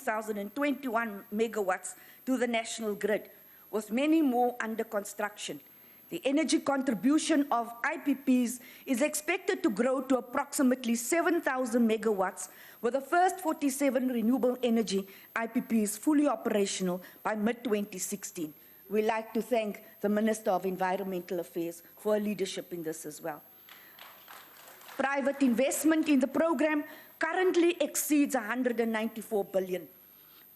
2,021 megawatts to the national grid, with many more under construction. The energy contribution of IPPs is expected to grow to approximately 7,000 megawatts, with the first 47 renewable energy IPPs fully operational by mid-2016. We'd like to thank the Minister of Environmental Affairs for her leadership in this as well. Private investment in the program currently exceeds 194 billion.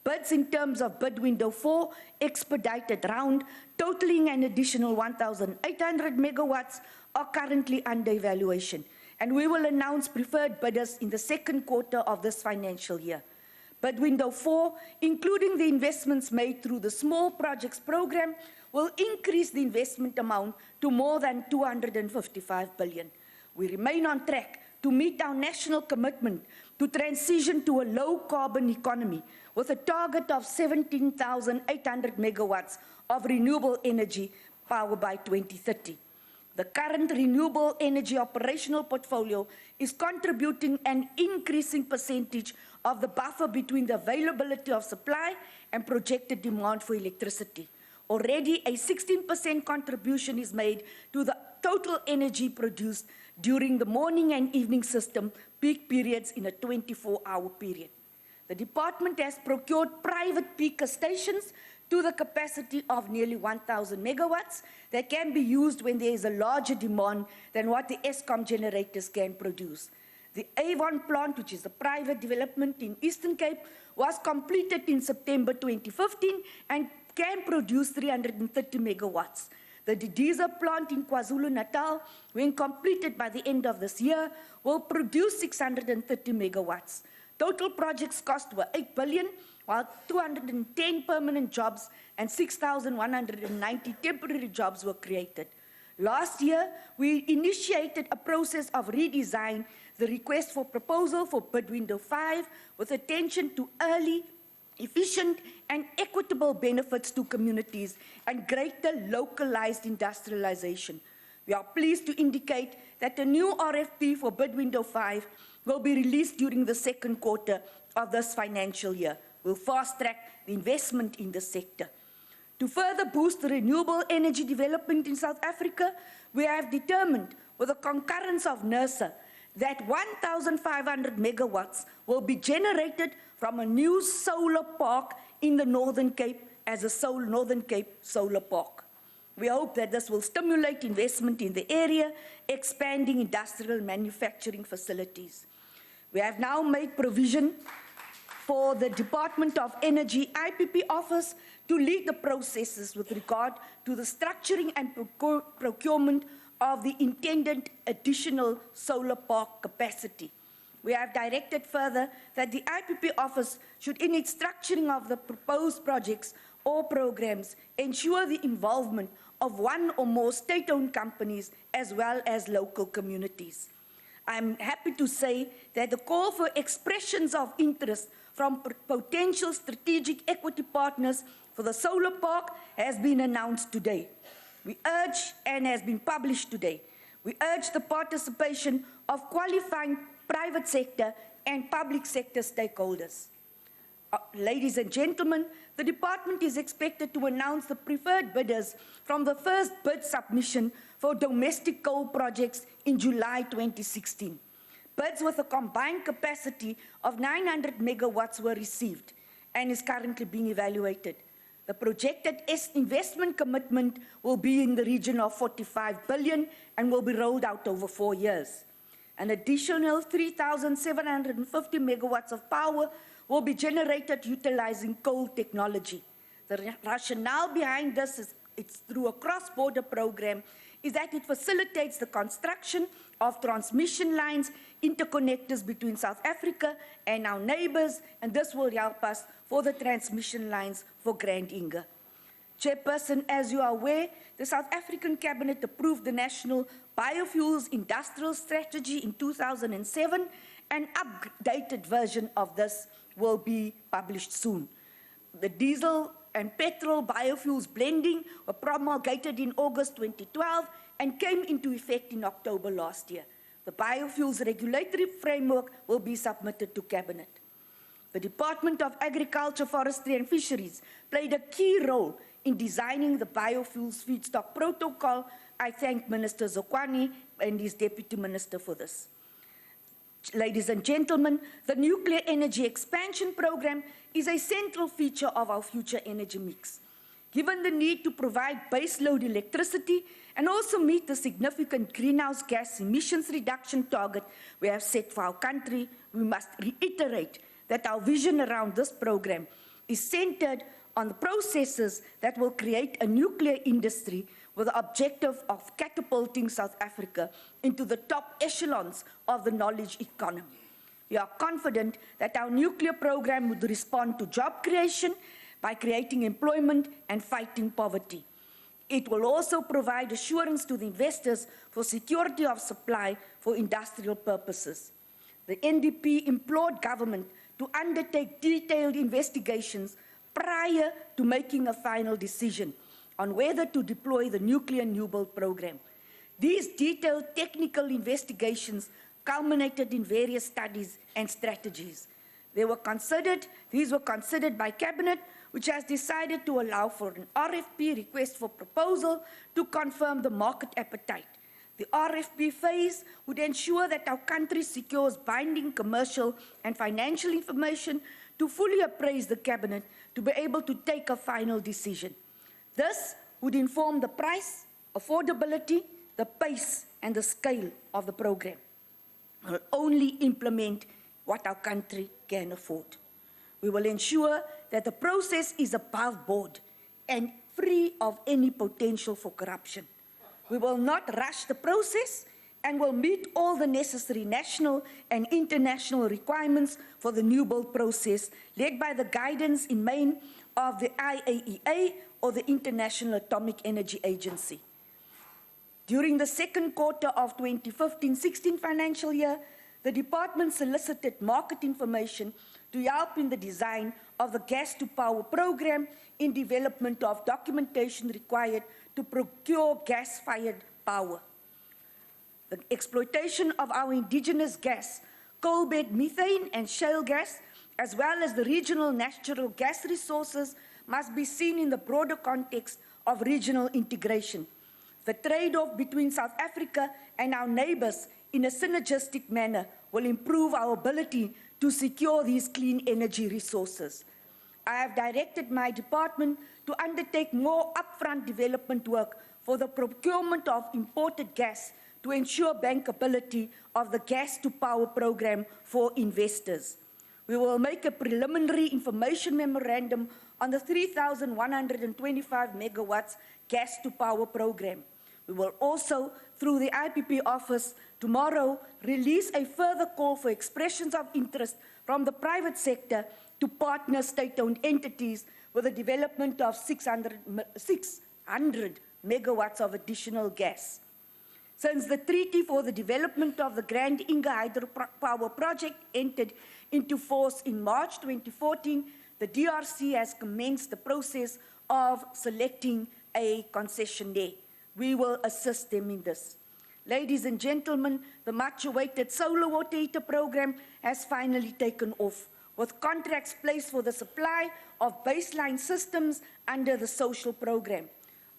Bids in terms of bid window 4 expedited round, totaling an additional 1,800 megawatts, are currently under evaluation, and we will announce preferred bidders in the second quarter of this financial year. Bid window 4, including the investments made through the small projects program, will increase the investment amount to more than 255 billion. We remain on track to meet our national commitment to transition to a low-carbon economy with a target of 17,800 megawatts of renewable energy power by 2030. The current renewable energy operational portfolio is contributing an increasing percentage of the buffer between the availability of supply and projected demand for electricity. Already, a 16% contribution is made to the total energy produced during the morning and evening system peak periods in a 24-hour period. The department has procured private peaker stations to the capacity of nearly 1,000 megawatts that can be used when there is a larger demand than what the Eskom generators can produce. The Avon plant, which is a private development in Eastern Cape, was completed in September 2015 and can produce 330 megawatts. The Didiza plant in KwaZulu-Natal, when completed by the end of this year, will produce 630 megawatts. Total project's cost were 8 billion, while 210 permanent jobs and 6,190 temporary jobs were created. Last year, we initiated a process of redesign the request for proposal for bid window 5 with attention to early, efficient and equitable benefits to communities and greater localized industrialization. We are pleased to indicate that the new RFP for bid window 5 will be released during the second quarter of this financial year. We'll fast-track the investment in the sector. To further boost the renewable energy development in South Africa, we have determined, with the concurrence of NERSA, that 1,500 megawatts will be generated from a new solar park in the Northern Cape as a Northern Cape solar park. We hope that this will stimulate investment in the area, expanding industrial manufacturing facilities. We have now made provision for the Department of Energy IPP office to lead the processes with regard to the structuring and procurement of the intended additional solar park capacity. We have directed further that the IPP office should, in its structuring of the proposed projects or programs, ensure the involvement of one or more state-owned companies as well as local communities. I'm happy to say that the call for expressions of interest from potential strategic equity partners for the solar park has been announced today. We urge, and has been published today, we urge the participation of qualifying private sector and public sector stakeholders. Ladies and gentlemen, the department is expected to announce the preferred bidders from the first bid submission for domestic coal projects in July 2016. Bids with a combined capacity of 900 megawatts were received and is currently being evaluated. The projected investment commitment will be in the region of 45 billion and will be rolled out over 4 years. An additional 3,750 megawatts of power will be generated utilizing coal technology. The rationale behind this is it's through a cross-border program is that it facilitates the construction of transmission lines, interconnectors between South Africa and our neighbors, and this will help us for the transmission lines for Grand Inga. Chairperson, as you are aware, the South African Cabinet approved the National Biofuels Industrial Strategy in 2007. An updated version of this will be published soon. The diesel and petrol biofuels blending were promulgated in August 2012 and came into effect in October last year. The biofuels regulatory framework will be submitted to Cabinet. The Department of Agriculture, Forestry and Fisheries played a key role in designing the biofuels feedstock protocol. I thank Minister Zokwani and his Deputy Minister for this. Ladies and gentlemen, the nuclear energy expansion program is a central feature of our future energy mix. Given the need to provide baseload electricity and also meet the significant greenhouse gas emissions reduction target we have set for our country, we must reiterate that our vision around this program is centered on the processes that will create a nuclear industry with the objective of catapulting South Africa into the top echelons of the knowledge economy. We are confident that our nuclear program would respond to job creation by creating employment and fighting poverty. It will also provide assurance to the investors for security of supply for industrial purposes. The NDP implored government to undertake detailed investigations prior to making a final decision on whether to deploy the nuclear Renewable program. These detailed technical investigations culminated in various studies and strategies. These were considered by Cabinet, which has decided to allow for an RFP, request for proposal, to confirm the market appetite. The RFP phase would ensure that our country secures binding commercial and financial information to fully appraise the Cabinet to be able to take a final decision. This would inform the price, affordability, the pace, and the scale of the program. We will only implement what our country can afford. We will ensure that the process is above board and free of any potential for corruption. We will not rush the process and will meet all the necessary national and international requirements for the Renewable process, led by the guidance in main of the IAEA or the International Atomic Energy Agency. During the second quarter of 2015-16 financial year, the department solicited market information to help in the design of the gas-to-power program in development of documentation required to procure gas-fired power. The exploitation of our indigenous gas, coal bed methane and shale gas, as well as the regional natural gas resources, must be seen in the broader context of regional integration. The trade-off between South Africa and our neighbors in a synergistic manner will improve our ability to secure these clean energy resources. I have directed my department to undertake more upfront development work for the procurement of imported gas to ensure bankability of the gas-to-power program for investors. We will make a preliminary information memorandum on the 3,125 megawatts gas-to-power program. We will also, through the IPP office, tomorrow release a further call for expressions of interest from the private sector to partner state-owned entities with the development of 600 megawatts of additional gas. Since the treaty for the development of the Grand Inga hydropower project entered into force in March 2014, the DRC has commenced the process of selecting a concessionaire. We will assist them in this. Ladies and gentlemen, the much-awaited solar water heater program has finally taken off, with contracts placed for the supply of baseline systems under the social program.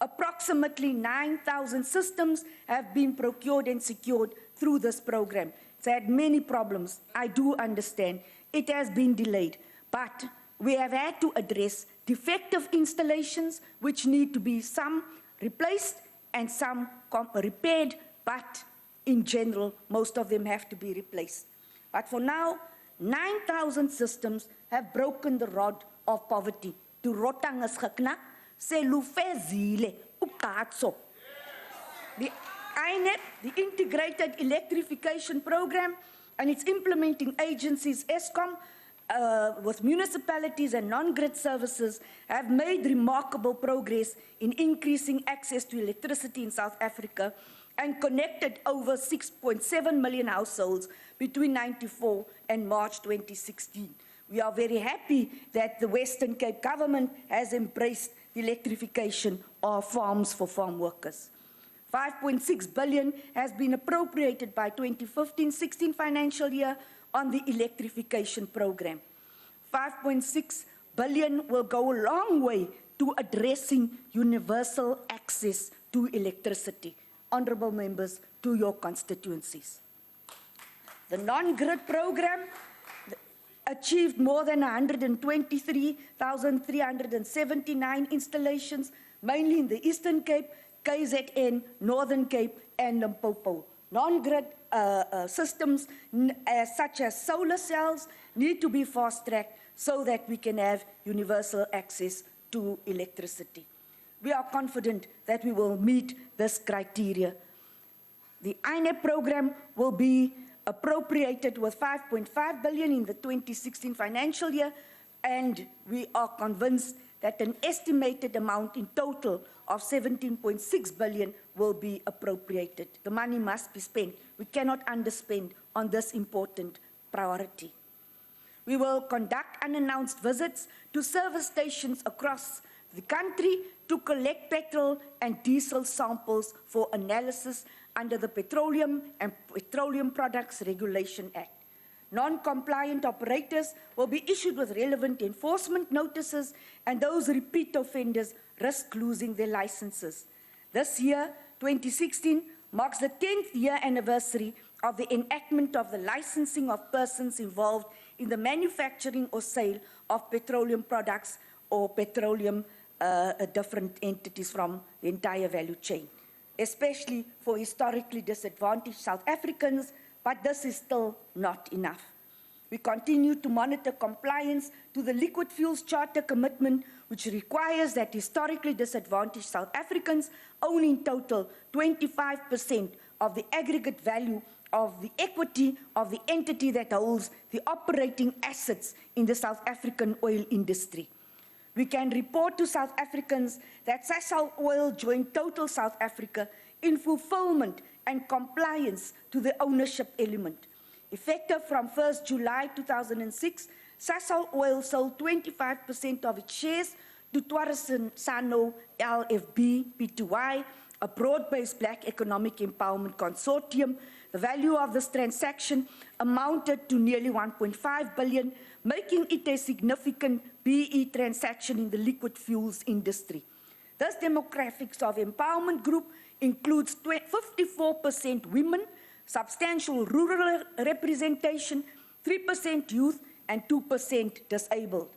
Approximately 9,000 systems have been procured and secured through this program. It's had many problems. I do understand. It has been delayed, but we have had to address defective installations, which need to be some replaced and some repaired, but in general, most of them have to be replaced. But for now, 9,000 systems have broken the rod of poverty. To rotang is geknak, se lufezile ukatso. The INEP, the Integrated Electrification Program, and its implementing agencies, ESCOM, with municipalities and non-grid services, have made remarkable progress in increasing access to electricity in South Africa and connected over 6.7 million households between 1994 and March 2016. We are very happy that the Western Cape government has embraced the electrification of farms for farm workers. 5.6 billion has been appropriated by 2015-16 financial year on the electrification program. 5.6 billion will go a long way to addressing universal access to electricity. Honourable members, to your constituencies. The non-grid program achieved more than 123,379 installations, mainly in the Eastern Cape, KZN, Northern Cape, and Limpopo. Non-grid systems such as solar cells need to be fast-tracked so that we can have universal access to electricity. We are confident that we will meet this criteria. The INEP program will be appropriated with 5.5 billion in the 2016 financial year, and we are convinced that an estimated amount in total of 17.6 billion will be appropriated. The money must be spent. We cannot underspend on this important priority. We will conduct unannounced visits to service stations across the country to collect petrol and diesel samples for analysis under the Petroleum and Petroleum Products Regulation Act. Non-compliant operators will be issued with relevant enforcement notices, and those repeat offenders risk losing their licenses. This year, 2016, marks the 10th year anniversary of the enactment of the licensing of persons involved in the manufacturing or sale of petroleum products or petroleum different entities from the entire value chain, especially for historically disadvantaged South Africans, but this is still not enough. We continue to monitor compliance to the Liquid Fuels Charter commitment, which requires that historically disadvantaged South Africans own in total 25% of the aggregate value of the equity of the entity that holds the operating assets in the South African oil industry. We can report to South Africans that Sasol Oil joined Total South Africa in fulfillment and compliance to the ownership element. Effective from 1st July 2006, Sasol Oil sold 25% of its shares to Sano LFB Pty, a broad-based black economic empowerment consortium. The value of this transaction amounted to nearly 1.5 billion, making it a significant BE transaction in the liquid fuels industry. This demographics of empowerment group includes 54% women, substantial rural representation, 3% youth, and 2% disabled.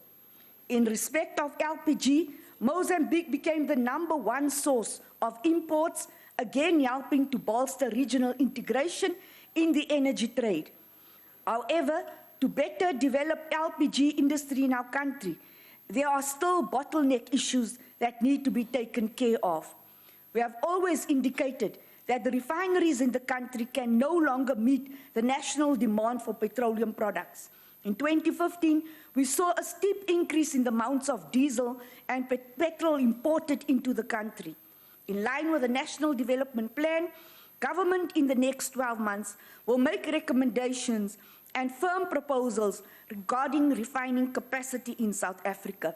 In respect of LPG, Mozambique became the #1 source of imports, again helping to bolster regional integration in the energy trade. However, to better develop LPG industry in our country, there are still bottleneck issues that need to be taken care of. We have always indicated that the refineries in the country can no longer meet the national demand for petroleum products. In 2015, we saw a steep increase in the amounts of diesel and petrol imported into the country. In line with the National Development Plan, government in the next 12 months will make recommendations and firm proposals regarding refining capacity in South Africa.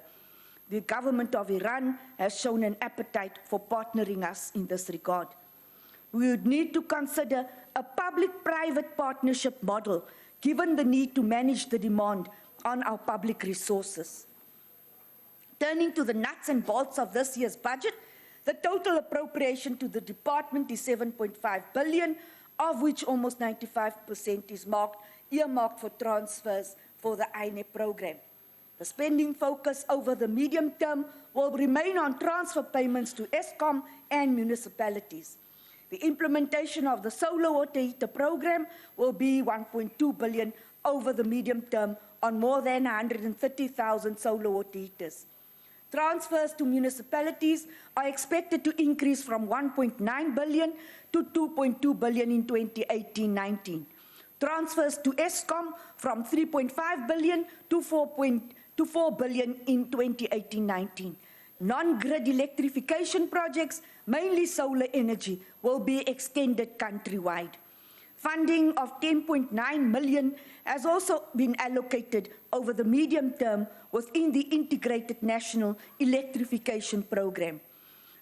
The government of Iran has shown an appetite for partnering us in this regard. We would need to consider a public-private partnership model, given the need to manage the demand on our public resources. Turning to the nuts and bolts of this year's budget, the total appropriation to the department is 7.5 billion, of which almost 95% is earmarked for transfers for the INEP program. The spending focus over the medium term will remain on transfer payments to Eskom and municipalities. The implementation of the solar water heater program will be 1.2 billion over the medium term on more than 130,000 solar water heaters. Transfers to municipalities are expected to increase from 1.9 billion to 2.2 billion in 2018-19. Transfers to Eskom from 3.5 billion to 4 billion in 2018-19. Non-grid electrification projects, mainly solar energy, will be extended countrywide. Funding of 10.9 million has also been allocated over the medium term within the Integrated National Electrification Program.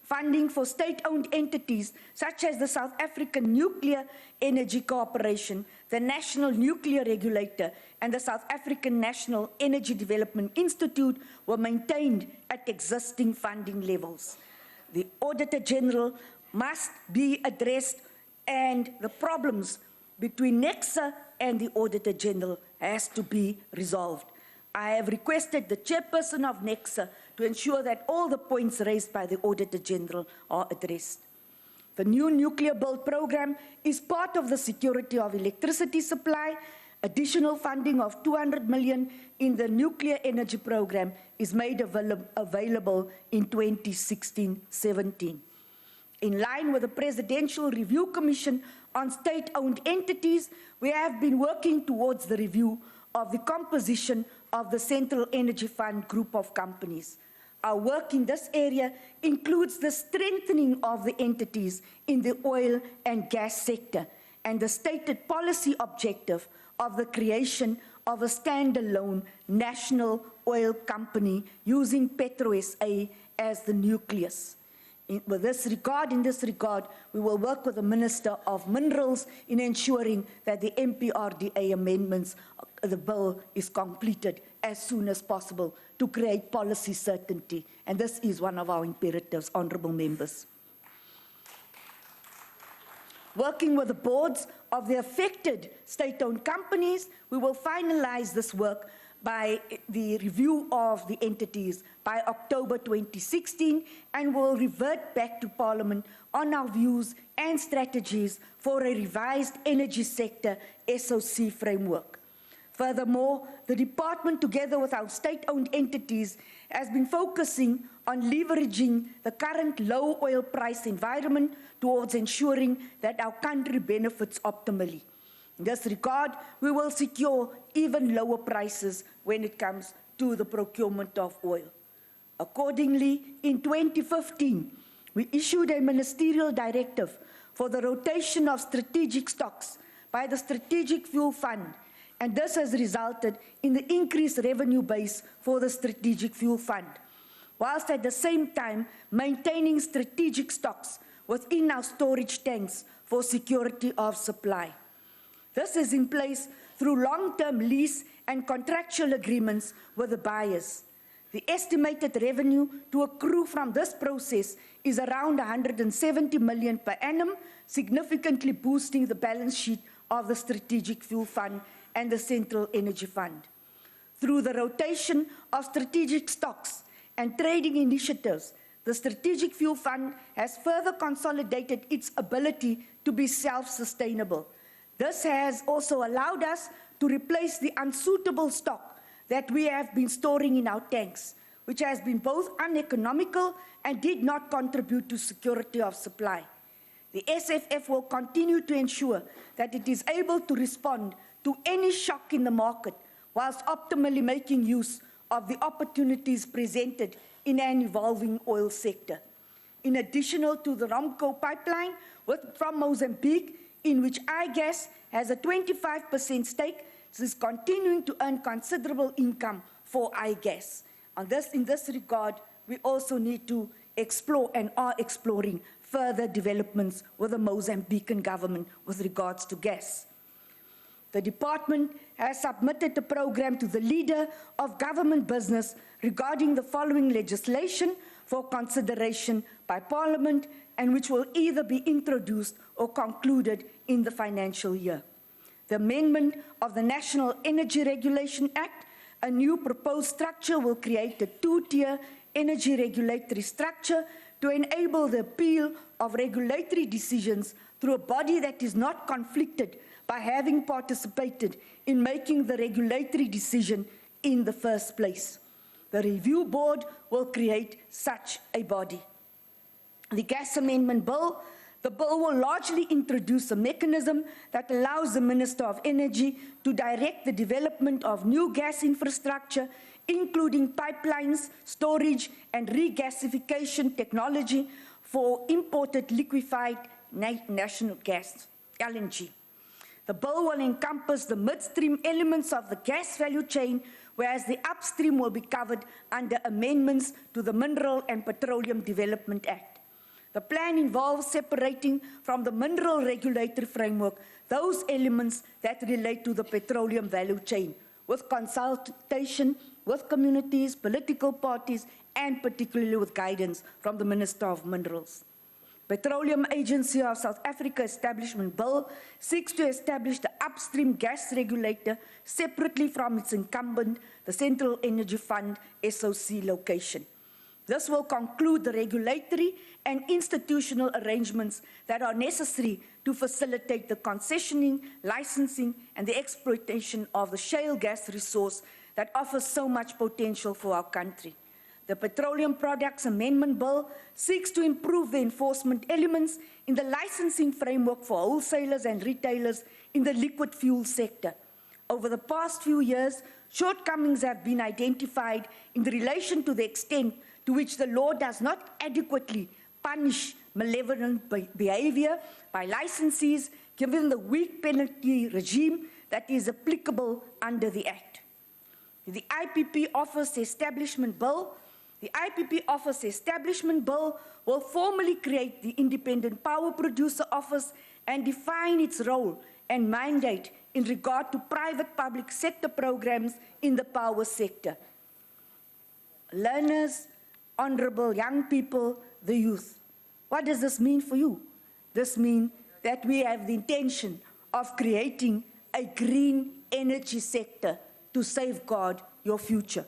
Funding for state-owned entities such as the South African Nuclear Energy Corporation, the National Nuclear Regulator and the South African National Energy Development Institute were maintained at existing funding levels. The Auditor General must be addressed, and the problems between NECSA and the Auditor General has to be resolved. I have requested the chairperson of NECSA to ensure that all the points raised by the Auditor General are addressed. The new nuclear build program is part of the security of electricity supply. Additional funding of 200 million in the nuclear energy program is made available in 2016-17. In line with the Presidential Review Commission on state-owned entities, we have been working towards the review of the composition of the Central Energy Fund group of companies. Our work in this area includes the strengthening of the entities in the oil and gas sector and the stated policy objective of the creation of a standalone national oil company using PetroSA as the nucleus. In this regard, we will work with the Minister of Minerals in ensuring that the MPRDA amendments, the bill is completed as soon as possible to create policy certainty. And this is one of our imperatives, honourable members. Working with the boards of the affected state-owned companies, we will finalize this work by the review of the entities by October 2016 and will revert back to Parliament on our views and strategies for a revised energy sector SOC framework. Furthermore, the department, together with our state-owned entities, has been focusing on leveraging the current low oil price environment towards ensuring that our country benefits optimally. In this regard, we will secure even lower prices when it comes to the procurement of oil. Accordingly, in 2015, we issued a ministerial directive for the rotation of strategic stocks by the Strategic Fuel Fund, and this has resulted in the increased revenue base for the Strategic Fuel Fund, whilst at the same time maintaining strategic stocks within our storage tanks for security of supply. This is in place through long-term lease and contractual agreements with the buyers. The estimated revenue to accrue from this process is around 170 million per annum, significantly boosting the balance sheet of the Strategic Fuel Fund and the Central Energy Fund. Through the rotation of strategic stocks and trading initiatives, the Strategic Fuel Fund has further consolidated its ability to be self-sustainable. This has also allowed us to replace the unsuitable stock that we have been storing in our tanks, which has been both uneconomical and did not contribute to security of supply. The SFF will continue to ensure that it is able to respond to any shock in the market, whilst optimally making use of the opportunities presented in an evolving oil sector. In addition to the Romco pipeline from Mozambique, in which iGas has a 25% stake, this is continuing to earn considerable income for iGas. In this regard, we also need to explore and are exploring further developments with the Mozambican government with regards to gas. The department has submitted a program to the leader of government business regarding the following legislation for consideration by Parliament, and which will either be introduced or concluded in the financial year. The amendment of the National Energy Regulation Act. A new proposed structure will create a two-tier energy regulatory structure to enable the appeal of regulatory decisions through a body that is not conflicted by having participated in making the regulatory decision in the first place. The review board will create such a body. The gas amendment bill. The bill will largely introduce a mechanism that allows the Minister of Energy to direct the development of new gas infrastructure, including pipelines, storage, and regasification technology for imported liquefied national gas, LNG. The bill will encompass the midstream elements of the gas value chain, whereas the upstream will be covered under amendments to the Mineral and Petroleum Development Act. The plan involves separating from the mineral regulatory framework those elements that relate to the petroleum value chain, with consultation with communities, political parties, and particularly with guidance from the Minister of Minerals. Petroleum Agency of South Africa Establishment Bill seeks to establish the upstream gas regulator separately from its incumbent, the Central Energy Fund SOC location. This will conclude the regulatory and institutional arrangements that are necessary to facilitate the concessioning, licensing, and the exploitation of the shale gas resource that offers so much potential for our country. The Petroleum Products Amendment Bill seeks to improve the enforcement elements in the licensing framework for wholesalers and retailers in the liquid fuel sector. Over the past few years, shortcomings have been identified in relation to the extent to which the law does not adequately punish malevolent behavior by licensees, given the weak penalty regime that is applicable under the Act. The IPP Office Establishment Bill will formally create the Independent Power Producer Office and define its role and mandate in regard to private public sector programs in the power sector. Learners, honorable young people, the youth. What does this mean for you? This means that we have the intention of creating a green energy sector to safeguard your future.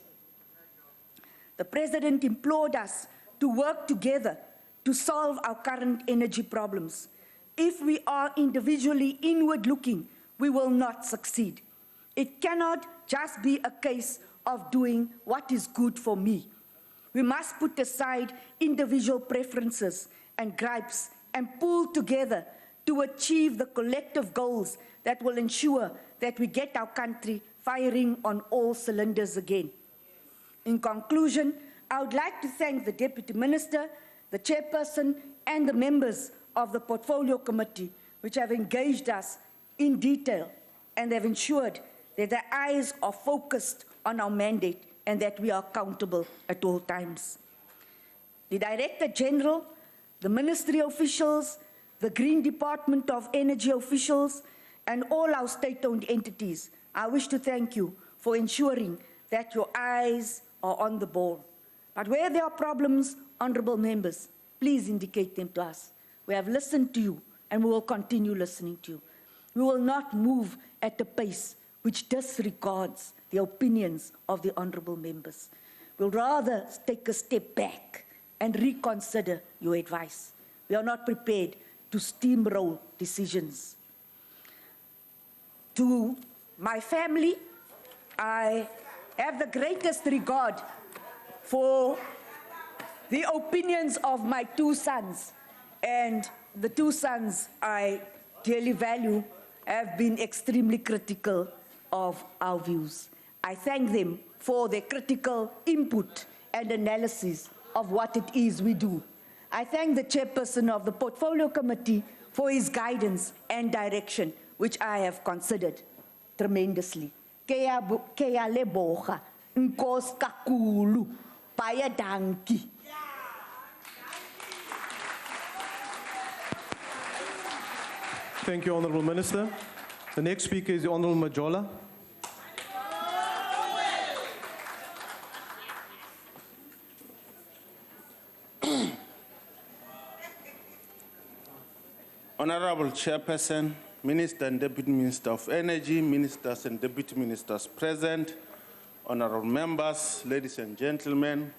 The President implored us to work together to solve our current energy problems. If we are individually inward-looking, we will not succeed. It cannot just be a case of doing what is good for me. We must put aside individual preferences and gripes and pull together to achieve the collective goals that will ensure that we get our country firing on all cylinders again. In conclusion, I would like to thank the Deputy Minister, the Chairperson, and the members of the Portfolio Committee, which have engaged us in detail and have ensured that their eyes are focused on our mandate and that we are accountable at all times. The Director General, the Ministry officials, the Green Department of Energy officials, and all our state-owned entities, I wish to thank you for ensuring that your eyes are on the ball. But where there are problems, honorable members, please indicate them to us. We have listened to you, and we will continue listening to you. We will not move at a pace which disregards the opinions of the honorable members. We'll rather take a step back and reconsider your advice. We are not prepared to steamroll decisions. To my family, I have the greatest regard for the opinions of my two sons, and the two sons I dearly value have been extremely critical of our views. I thank them for their critical input and analysis of what it is we do. I thank the Chairperson of the Portfolio Committee for his guidance and direction, which I have considered tremendously. Kaya leboga, nkos kakulu, paya danki. Thank you, Honourable Minister. The next speaker is the Honourable Majola. Honourable Chairperson, Minister and Deputy Minister of Energy, Ministers and Deputy Ministers present, honourable members, ladies and gentlemen,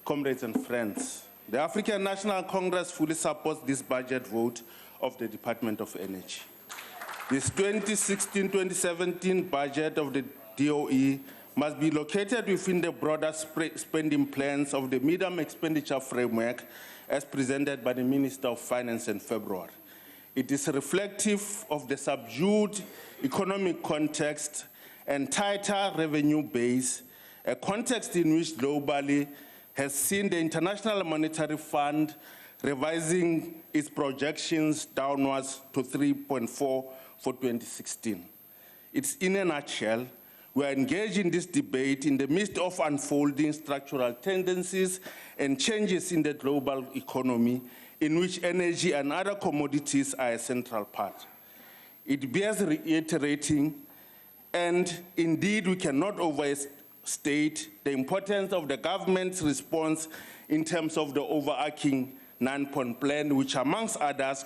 comrades and friends. The African National Congress fully supports this budget vote of the Department of Energy. This 2016-2017 budget of the DOE must be located within the broader spending plans of the medium expenditure framework as presented by the Minister of Finance in February. It is reflective of the subdued economic context and tighter revenue base, a context in which globally has seen the International Monetary Fund revising its projections downwards to 3.4 for 2016. It's in a nutshell, we are engaged in this debate in the midst of unfolding structural tendencies and changes in the global economy in which energy and other commodities are a central part. It bears reiterating, and indeed we cannot overstate the importance of the government's response in terms of the overarching 9-point plan, which amongst others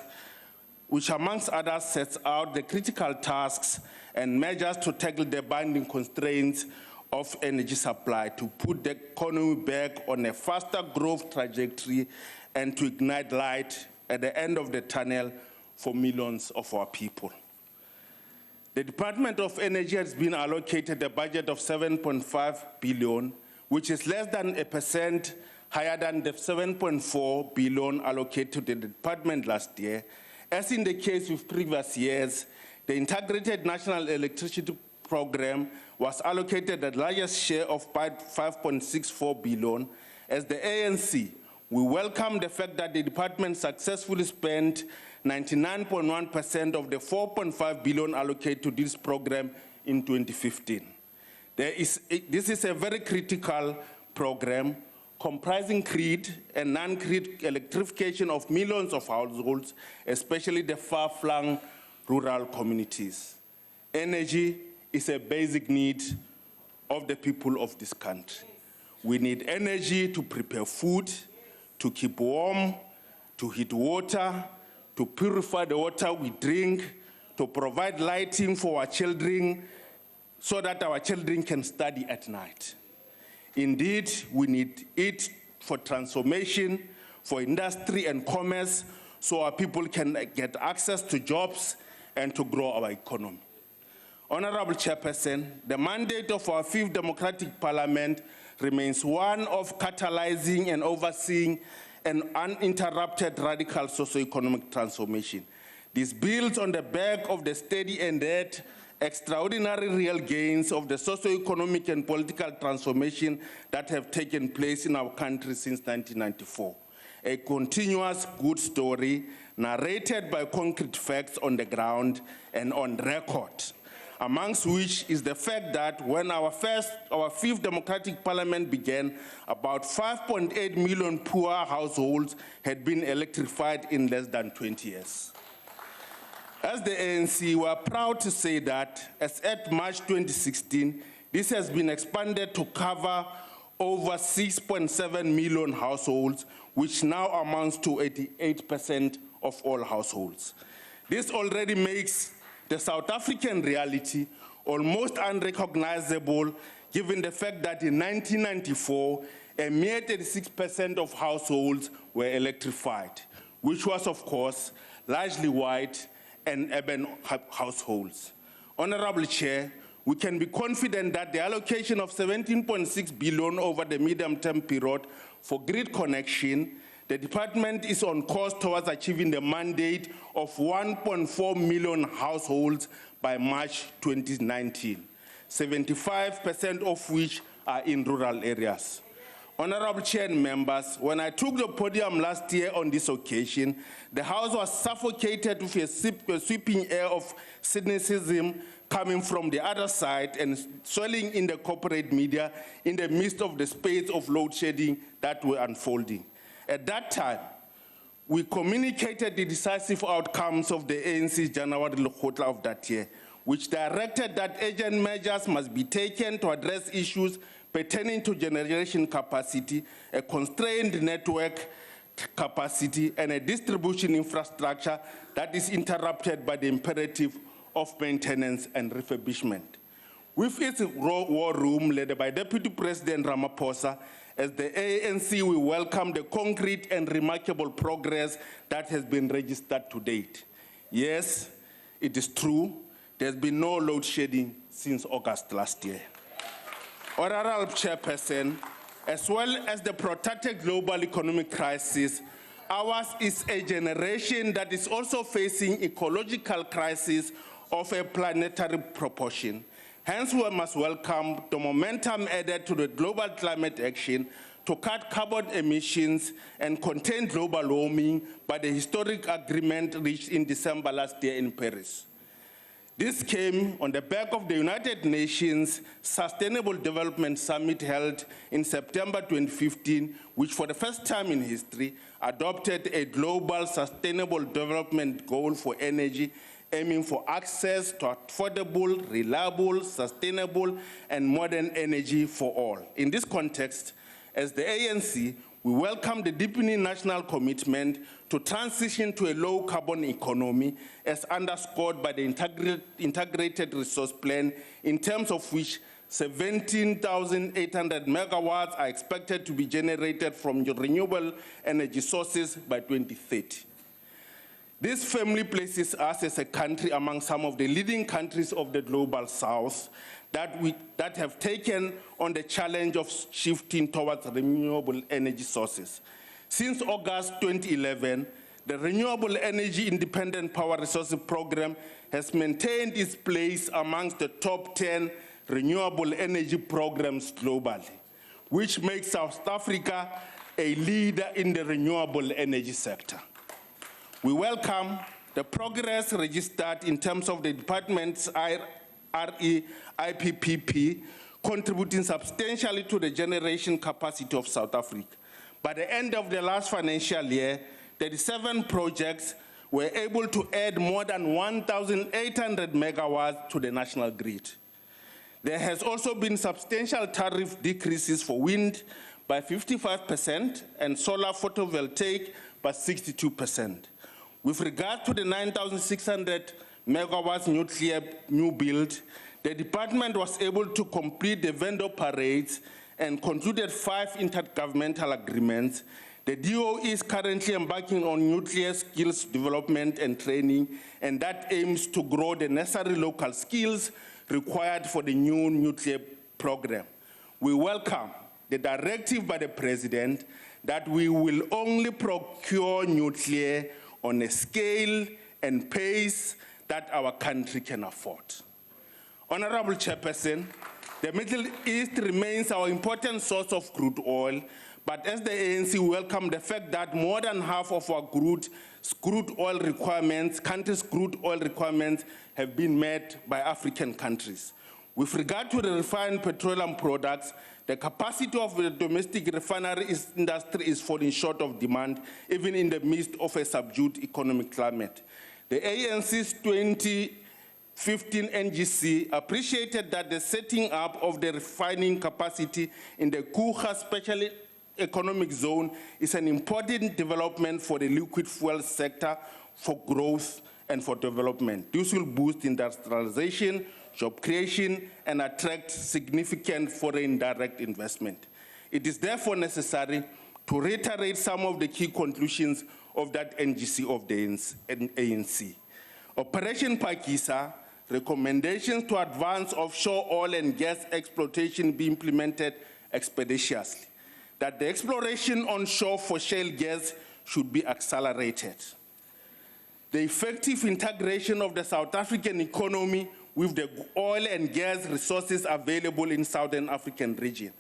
sets out the critical tasks and measures to tackle the binding constraints of energy supply, to put the economy back on a faster growth trajectory and to ignite light at the end of the tunnel for millions of our people. The Department of Energy has been allocated a budget of 7.5 billion, which is less than 1% higher than the 7.4 billion allocated to the department last year. As in the case with previous years, the Integrated National Electricity Program was allocated the largest share of 5.64 billion. As the ANC, we welcome the fact that the department successfully spent 99.1% of the 4.5 billion allocated to this program in 2015. This is a very critical program comprising grid and non-grid electrification of millions of households, especially the far-flung rural communities. Energy is a basic need of the people of this country. We need energy to prepare food, to keep warm, to heat water, to purify the water we drink, to provide lighting for our children so that our children can study at night. Indeed, we need it for transformation, for industry and commerce, so our people can get access to jobs and to grow our economy. Honorable Chairperson, the mandate of our 5th Democratic Parliament remains one of catalyzing and overseeing an uninterrupted radical socio-economic transformation. This builds on the back of the steady and yet extraordinary real gains of the socio-economic and political transformation that have taken place in our country since 1994. A continuous good story narrated by concrete facts on the ground and on record, amongst which is the fact that when our 5th Democratic Parliament began, about 5.8 million poor households had been electrified in less than 20 years. As the ANC, we are proud to say that as at March 2016, this has been expanded to cover over 6.7 million households, which now amounts to 88% of all households. This already makes the South African reality almost unrecognizable, given the fact that in 1994, a mere 36% of households were electrified, which was, of course, largely white and urban households. Honorable Chair, we can be confident that the allocation of 17.6 billion over the medium-term period for grid connection, the department is on course towards achieving the mandate of 1.4 million households by March 2019, 75% of which are in rural areas. Honorable Chair and members, when I took the podium last year on this occasion, the House was suffocated with a sweeping air of cynicism coming from the other side and swelling in the corporate media in the midst of the spate of load shedding that were unfolding. At that time, we communicated the decisive outcomes of the ANC's January Lekgotla of that year, which directed that urgent measures must be taken to address issues pertaining to generation capacity, a constrained network capacity, and a distribution infrastructure that is interrupted by the imperative of maintenance and refurbishment. With its war room led by Deputy President Ramaphosa, as the ANC, we welcome the concrete and remarkable progress that has been registered to date. Yes, it is true, there's been no load shedding since August last year. Honorable Chairperson, as well as the protracted global economic crisis, ours is a generation that is also facing ecological crisis of a planetary proportion. Hence, we must welcome the momentum added to the global climate action to cut carbon emissions and contain global warming by the historic agreement reached in December last year in Paris. This came on the back of the United Nations Sustainable Development Summit held in September 2015, which for the first time in history adopted a global sustainable development goal for energy, aiming for access to affordable, reliable, sustainable, and modern energy for all. In this context, as the ANC, we welcome the deepening national commitment to transition to a low-carbon economy, as underscored by the integrated resource plan, in terms of which 17,800 megawatts are expected to be generated from renewable energy sources by 2030. This firmly places us as a country among some of the leading countries of the global south that have taken on the challenge of shifting towards renewable energy sources. Since August 2011, the Renewable Energy Independent Power Resources Program has maintained its place amongst the top 10 renewable energy programs globally, which makes South Africa a leader in the renewable energy sector. We welcome the progress registered in terms of the department's IPPP, contributing substantially to the generation capacity of South Africa. By the end of the last financial year, 37 projects were able to add more than 1,800 megawatts to the national grid. There has also been substantial tariff decreases for wind by 55% and solar photovoltaic by 62%. With regard to the 9,600 megawatts nuclear new build, the department was able to complete the vendor parades and concluded 5 intergovernmental agreements. The DOE is currently embarking on nuclear skills development and training, and that aims to grow the necessary local skills required for the new nuclear program. We welcome the directive by the President that we will only procure nuclear on a scale and pace that our country can afford. Honorable Chairperson, the Middle East remains our important source of crude oil, but as the ANC welcome the fact that more than half of our country's crude oil requirements have been met by African countries. With regard to the refined petroleum products, the capacity of the domestic refinery industry is falling short of demand, even in the midst of a subdued economic climate. The ANC's 2015 NGC appreciated that the setting up of the refining capacity in the Kucha Special Economic Zone is an important development for the liquid fuel sector for growth and for development. This will boost industrialization, job creation, and attract significant foreign direct investment. It is therefore necessary to reiterate some of the key conclusions of that NGC of the ANC. Operation Pakisa, recommendations to advance offshore oil and gas exploitation be implemented expeditiously, that the exploration onshore for shale gas should be accelerated. The effective integration of the South African economy with the oil and gas resources available in Southern African region,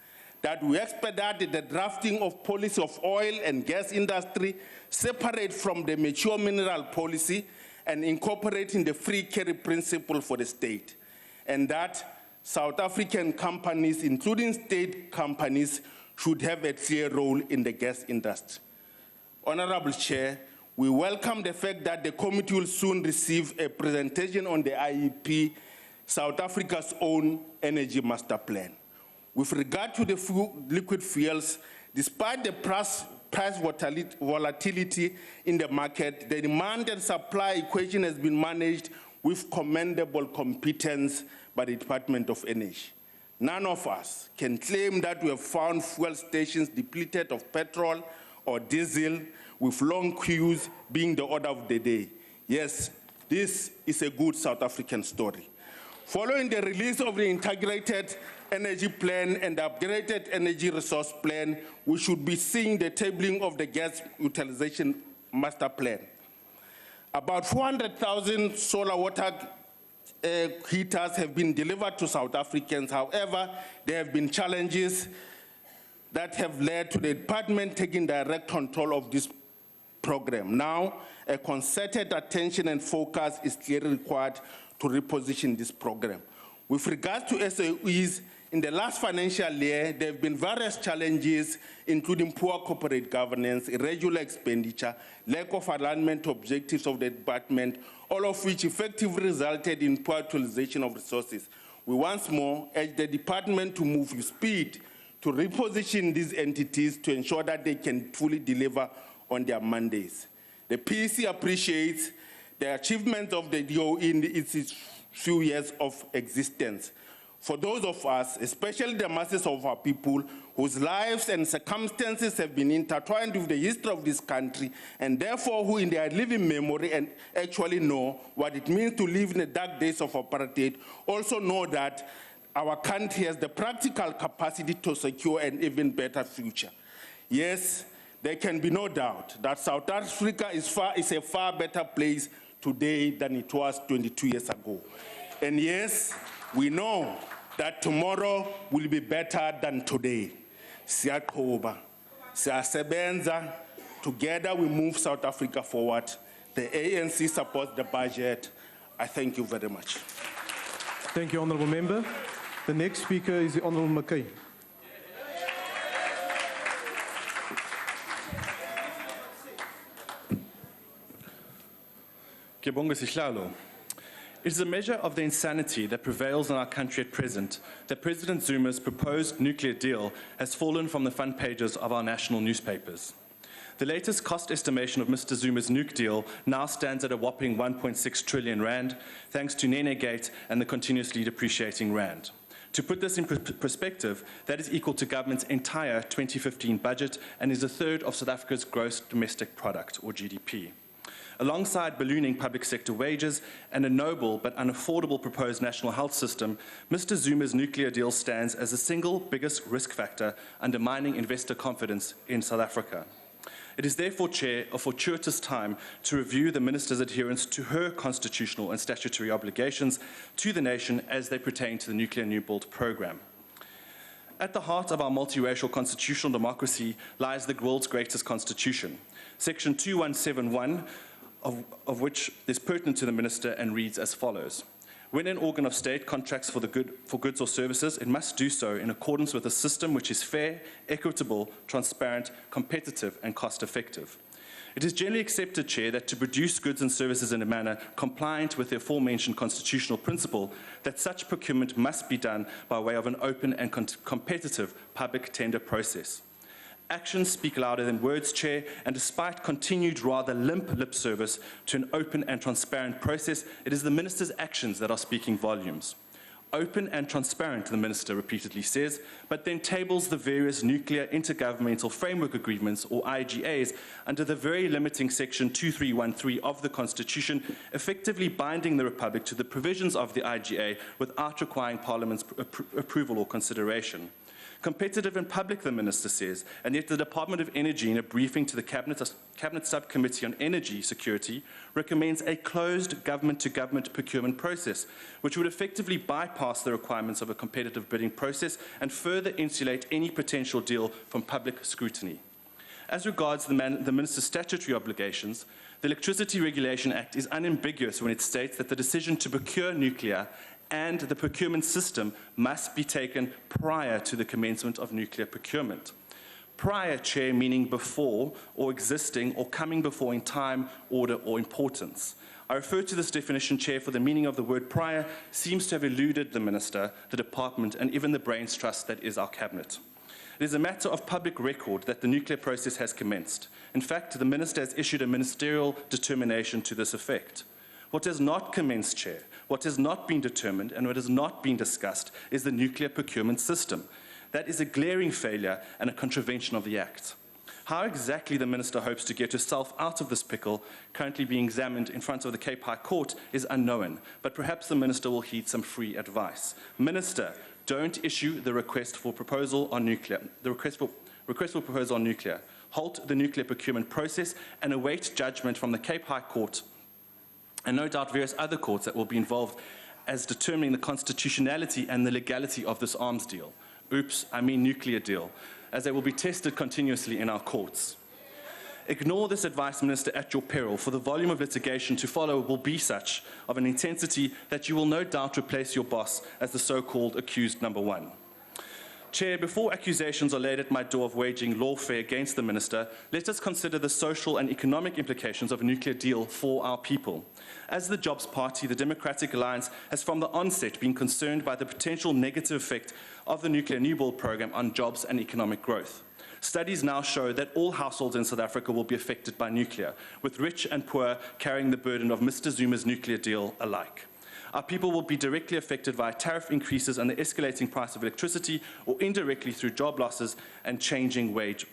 that we expedite the drafting of policy of oil and gas industry separate from the mature mineral policy and incorporating the free carry principle for the state, and that South African companies, including state companies, should have a clear role in the gas industry. Honorable Chair, we welcome the fact that the committee will soon receive a presentation on the IEP, South Africa's own energy master plan. With regard to the liquid fuels, despite the price volatility in the market, the demand and supply equation has been managed with commendable competence by the Department of Energy. None of us can claim that we have found fuel stations depleted of petrol or diesel, with long queues being the order of the day. Yes, this is a good South African story. Following the release of the Integrated Energy Plan and the Upgraded Energy Resource Plan, we should be seeing the tabling of the Gas Utilization Master Plan. About 400,000 solar water heaters have been delivered to South Africans. However, there have been challenges that have led to the department taking direct control of this program. Now, a concerted attention and focus is clearly required to reposition this program. With regards to SOEs, in the last financial year, there have been various challenges, including poor corporate governance, irregular expenditure, lack of alignment objectives of the department, all of which effectively resulted in poor utilization of resources. We once more urge the department to move with speed to reposition these entities to ensure that they can fully deliver on their mandates. The PAC appreciates the achievements of the DOE in its few years of existence. For those of us, especially the masses of our people, whose lives and circumstances have been intertwined with the history of this country, and therefore who in their living memory and actually know what it means to live in the dark days of apartheid, also know that our country has the practical capacity to secure an even better future. Yes, there can be no doubt that South Africa is a far better place today than it was 22 years ago. And yes, we know that tomorrow will be better than today. Siyaqhuba, siyasebenza. Together we move South Africa forward. The ANC supports the budget. I thank you very much. Thank you, Honourable Member. The next speaker is the Honourable McKay. Ngiyabonga sihlalo. It is a measure of the insanity that prevails in our country at present that President Zuma's proposed nuclear deal has fallen from the front pages of our national newspapers. The latest cost estimation of Mr. Zuma's nuke deal now stands at a whopping 1.6 trillion rand, thanks to Nene Gate and the continuously depreciating rand. To put this in perspective, that is equal to government's entire 2015 budget and is a third of South Africa's gross domestic product, or GDP. Alongside ballooning public sector wages and a noble but unaffordable proposed national health system, Mr. Zuma's nuclear deal stands as the single biggest risk factor undermining investor confidence in South Africa. It is therefore, Chair, a fortuitous time to review the Minister's adherence to her constitutional and statutory obligations to the nation as they pertain to the Nuclear New Build programme. At the heart of our multiracial constitutional democracy lies the world's greatest constitution. Section 2171 of which is pertinent to the Minister and reads as follows. When an organ of state contracts for goods or services, it must do so in accordance with a system which is fair, equitable, transparent, competitive, and cost-effective. It is generally accepted, Chair, that to produce goods and services in a manner compliant with the aforementioned constitutional principle, that such procurement must be done by way of an open and competitive public tender process. Actions speak louder than words, Chair, and despite continued rather limp lip service to an open and transparent process, it is the Minister's actions that are speaking volumes. Open and transparent, the Minister repeatedly says, but then tables the various nuclear intergovernmental framework agreements, or IGAs, under the very limiting Section 2313 of the Constitution, effectively binding the Republic to the provisions of the IGA without requiring Parliament's approval or consideration. Competitive and public, the Minister says, and yet the Department of Energy, in a briefing to the Cabinet Subcommittee on Energy Security, recommends a closed government-to-government procurement process, which would effectively bypass the requirements of a competitive bidding process and further insulate any potential deal from public scrutiny. As regards the Minister's statutory obligations, the Electricity Regulation Act is unambiguous when it states that the decision to procure nuclear and the procurement system must be taken prior to the commencement of nuclear procurement. Prior, Chair, meaning before or existing or coming before in time, order or importance. I refer to this definition, Chair, for the meaning of the word prior seems to have eluded the Minister, the Department, and even the brains trust that is our Cabinet. It is a matter of public record that the nuclear process has commenced. In fact, the Minister has issued a ministerial determination to this effect. What has not commenced, Chair, what has not been determined and what has not been discussed is the nuclear procurement system. That is a glaring failure and a contravention of the Act. How exactly the Minister hopes to get herself out of this pickle, currently being examined in front of the Cape High Court, is unknown, but perhaps the Minister will heed some free advice. Minister, don't issue the request for proposal on nuclear, request for proposal on nuclear. Halt the nuclear procurement process and await judgment from the Cape High Court and no doubt various other courts that will be involved as determining the constitutionality and the legality of this arms deal. Oops, I mean nuclear deal, as they will be tested continuously in our courts. Ignore this advice, Minister, at your peril, for the volume of litigation to follow will be such of an intensity that you will no doubt replace your boss as the so-called accused number one. Chair, before accusations are laid at my door of waging lawfare against the Minister, let us consider the social and economic implications of a nuclear deal for our people. As the Jobs Party, the Democratic Alliance has from the onset been concerned by the potential negative effect of the nuclear Renewable program on jobs and economic growth. Studies now show that all households in South Africa will be affected by nuclear, with rich and poor carrying the burden of Mr. Zuma's nuclear deal alike. Our people will be directly affected by tariff increases and the escalating price of electricity, or indirectly through job losses and changing wage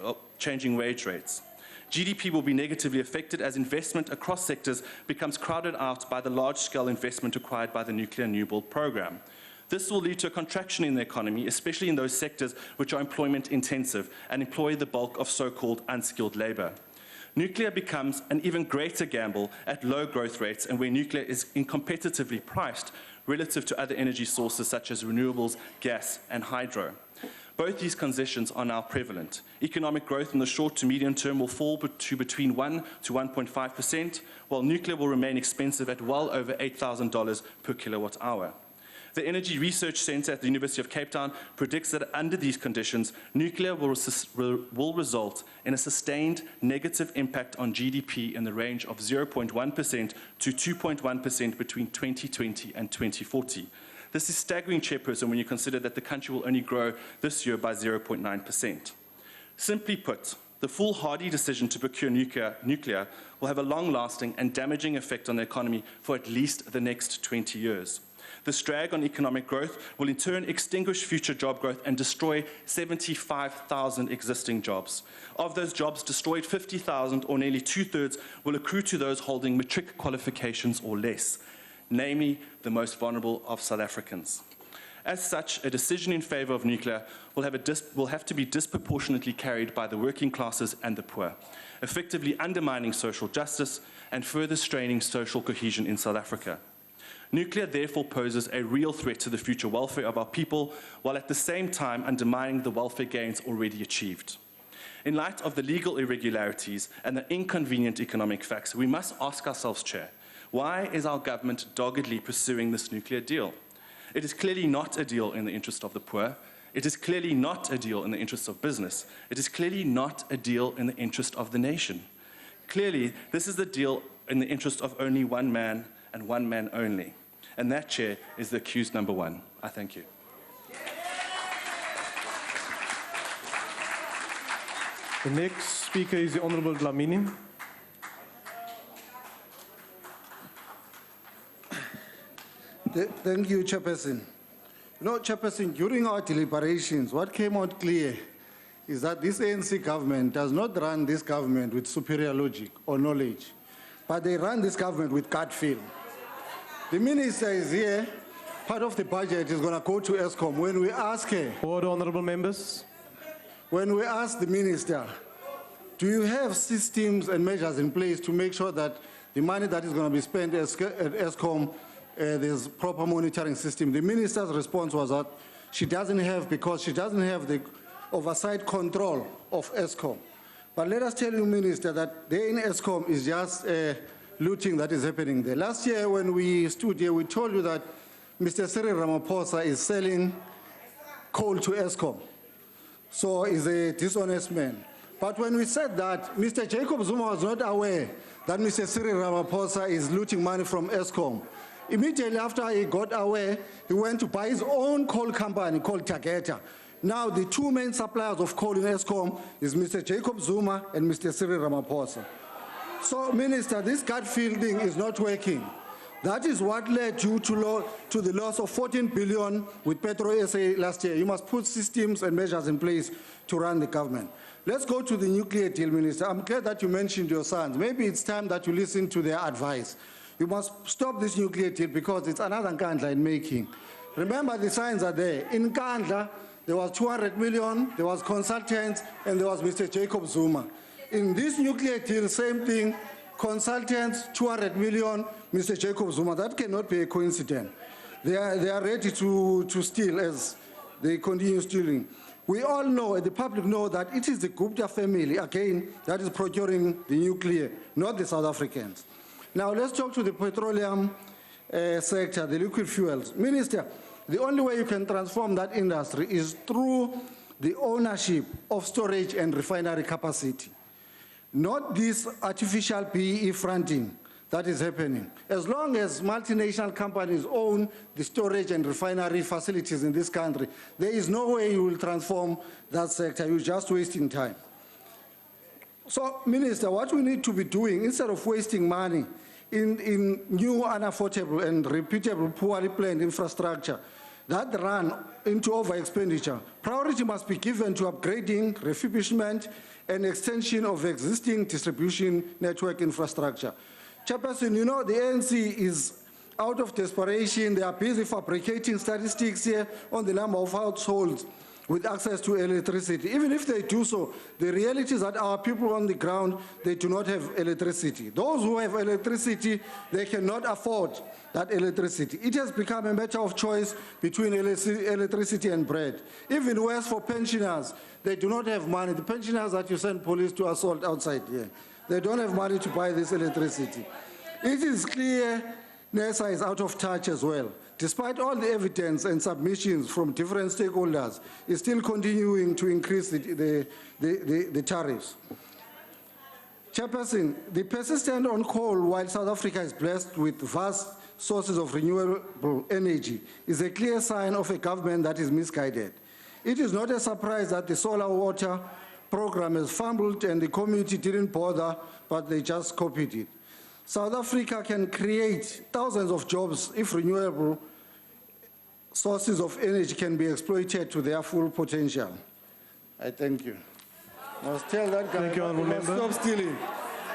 rates. GDP will be negatively affected as investment across sectors becomes crowded out by the large-scale investment required by the nuclear Renewable program. This will lead to a contraction in the economy, especially in those sectors which are employment-intensive and employ the bulk of so-called unskilled labour. Nuclear becomes an even greater gamble at low growth rates and where nuclear is incompetitively priced relative to other energy sources such as renewables, gas and hydro. Both these conditions are now prevalent. Economic growth in the short to medium term will fall to between 1 to 1.5%, while nuclear will remain expensive at well over $8,000 per kilowatt hour. The Energy Research Centre at the University of Cape Town predicts that under these conditions, nuclear will result in a sustained negative impact on GDP in the range of 0.1% to 2.1% between 2020 and 2040. This is staggering, Chairperson, when you consider that the country will only grow this year by 0.9%. Simply put, the foolhardy decision to procure nuclear will have a long-lasting and damaging effect on the economy for at least the next 20 years. This drag on economic growth will in turn extinguish future job growth and destroy 75,000 existing jobs. Of those jobs destroyed, 50,000, or nearly two-thirds, will accrue to those holding matric qualifications or less, namely the most vulnerable of South Africans. As such, a decision in favour of nuclear will have to be disproportionately carried by the working classes and the poor, effectively undermining social justice and further straining social cohesion in South Africa. Nuclear therefore poses a real threat to the future welfare of our people, while at the same time undermining the welfare gains already achieved. In light of the legal irregularities and the inconvenient economic facts, we must ask ourselves, Chair, why is our government doggedly pursuing this nuclear deal? It is clearly not a deal in the interest of the poor. It is clearly not a deal in the interest of business. It is clearly not a deal in the interest of the nation. Clearly, this is the deal in the interest of only one man and one man only. And that, Chair, is the accused number one. I thank you. The next speaker is the Honourable Dlamini. Thank you, Chairperson. You know, Chairperson, during our deliberations, what came out clear is that this ANC government does not run this government with superior logic or knowledge, but they run this government with gut feel. The minister is here. Part of the budget is going to go to ESCOM. When we ask her... Order, honourable members. When we ask the minister, do you have systems and measures in place to make sure that the money that is going to be spent at ESCOM, there's proper monitoring system? The minister's response was that she doesn't have, because she doesn't have the oversight control of ESCOM. But let us tell you, Minister, that there in ESCOM is just looting that is happening there. Last year when we stood here, we told you that Mr. Cyril Ramaphosa is selling coal to ESCOM. So he's a dishonest man. But when we said that, Mr. Jacob Zuma was not aware that Mr. Cyril Ramaphosa is looting money from ESCOM. Immediately after he got aware, he went to buy his own coal company called Tageta. Now the two main suppliers of coal in ESCOM is Mr. Jacob Zuma and Mr. Cyril Ramaphosa. So, Minister, this gut fielding is not working. That is what led you to the loss of 14 billion with Petro SA last year. You must put systems and measures in place to run the government. Let's go to the nuclear deal, Minister. I'm glad that you mentioned your sons. Maybe it's time that you listen to their advice. You must stop this nuclear deal because it's another Nkandla in making. Remember, the signs are there. In Nkandla, there was 200 million, there was consultants, and there was Mr. Jacob Zuma. In this nuclear deal, same thing, consultants, 200 million, Mr. Jacob Zuma. That cannot be a coincidence. They are ready to steal as they continue stealing. We all know, and the public know, that it is the Gupta family, again, that is procuring the nuclear, not the South Africans. Now, let's talk to the petroleum sector, the liquid fuels. Minister, the only way you can transform that industry is through the ownership of storage and refinery capacity, not this artificial PE fronting that is happening. As long as multinational companies own the storage and refinery facilities in this country, there is no way you will transform that sector. You're just wasting time. So, Minister, what we need to be doing, instead of wasting money in new, unaffordable, and repeatable, poorly planned infrastructure that run into over-expenditure, priority must be given to upgrading, refurbishment, and extension of existing distribution network infrastructure. Chairperson, you know the ANC is out of desperation. They are busy fabricating statistics here on the number of households with access to electricity. Even if they do so, the reality is that our people on the ground, they do not have electricity. Those who have electricity, they cannot afford that electricity. It has become a matter of choice between electricity and bread. Even worse for pensioners, they do not have money. The pensioners that you send police to assault outside here, they don't have money to buy this electricity. It is clear NESA is out of touch as well. Despite all the evidence and submissions from different stakeholders, it's still continuing to increase the tariffs. Chairperson, the persistent on coal while South Africa is blessed with vast sources of renewable energy is a clear sign of a government that is misguided. It is not a surprise that the solar water program is fumbled and the community didn't bother, but they just copied it. South Africa can create thousands of jobs if renewable sources of energy can be exploited to their full potential. I thank you. Must tell that guy. Thank you, Honourable Member. Stop stealing.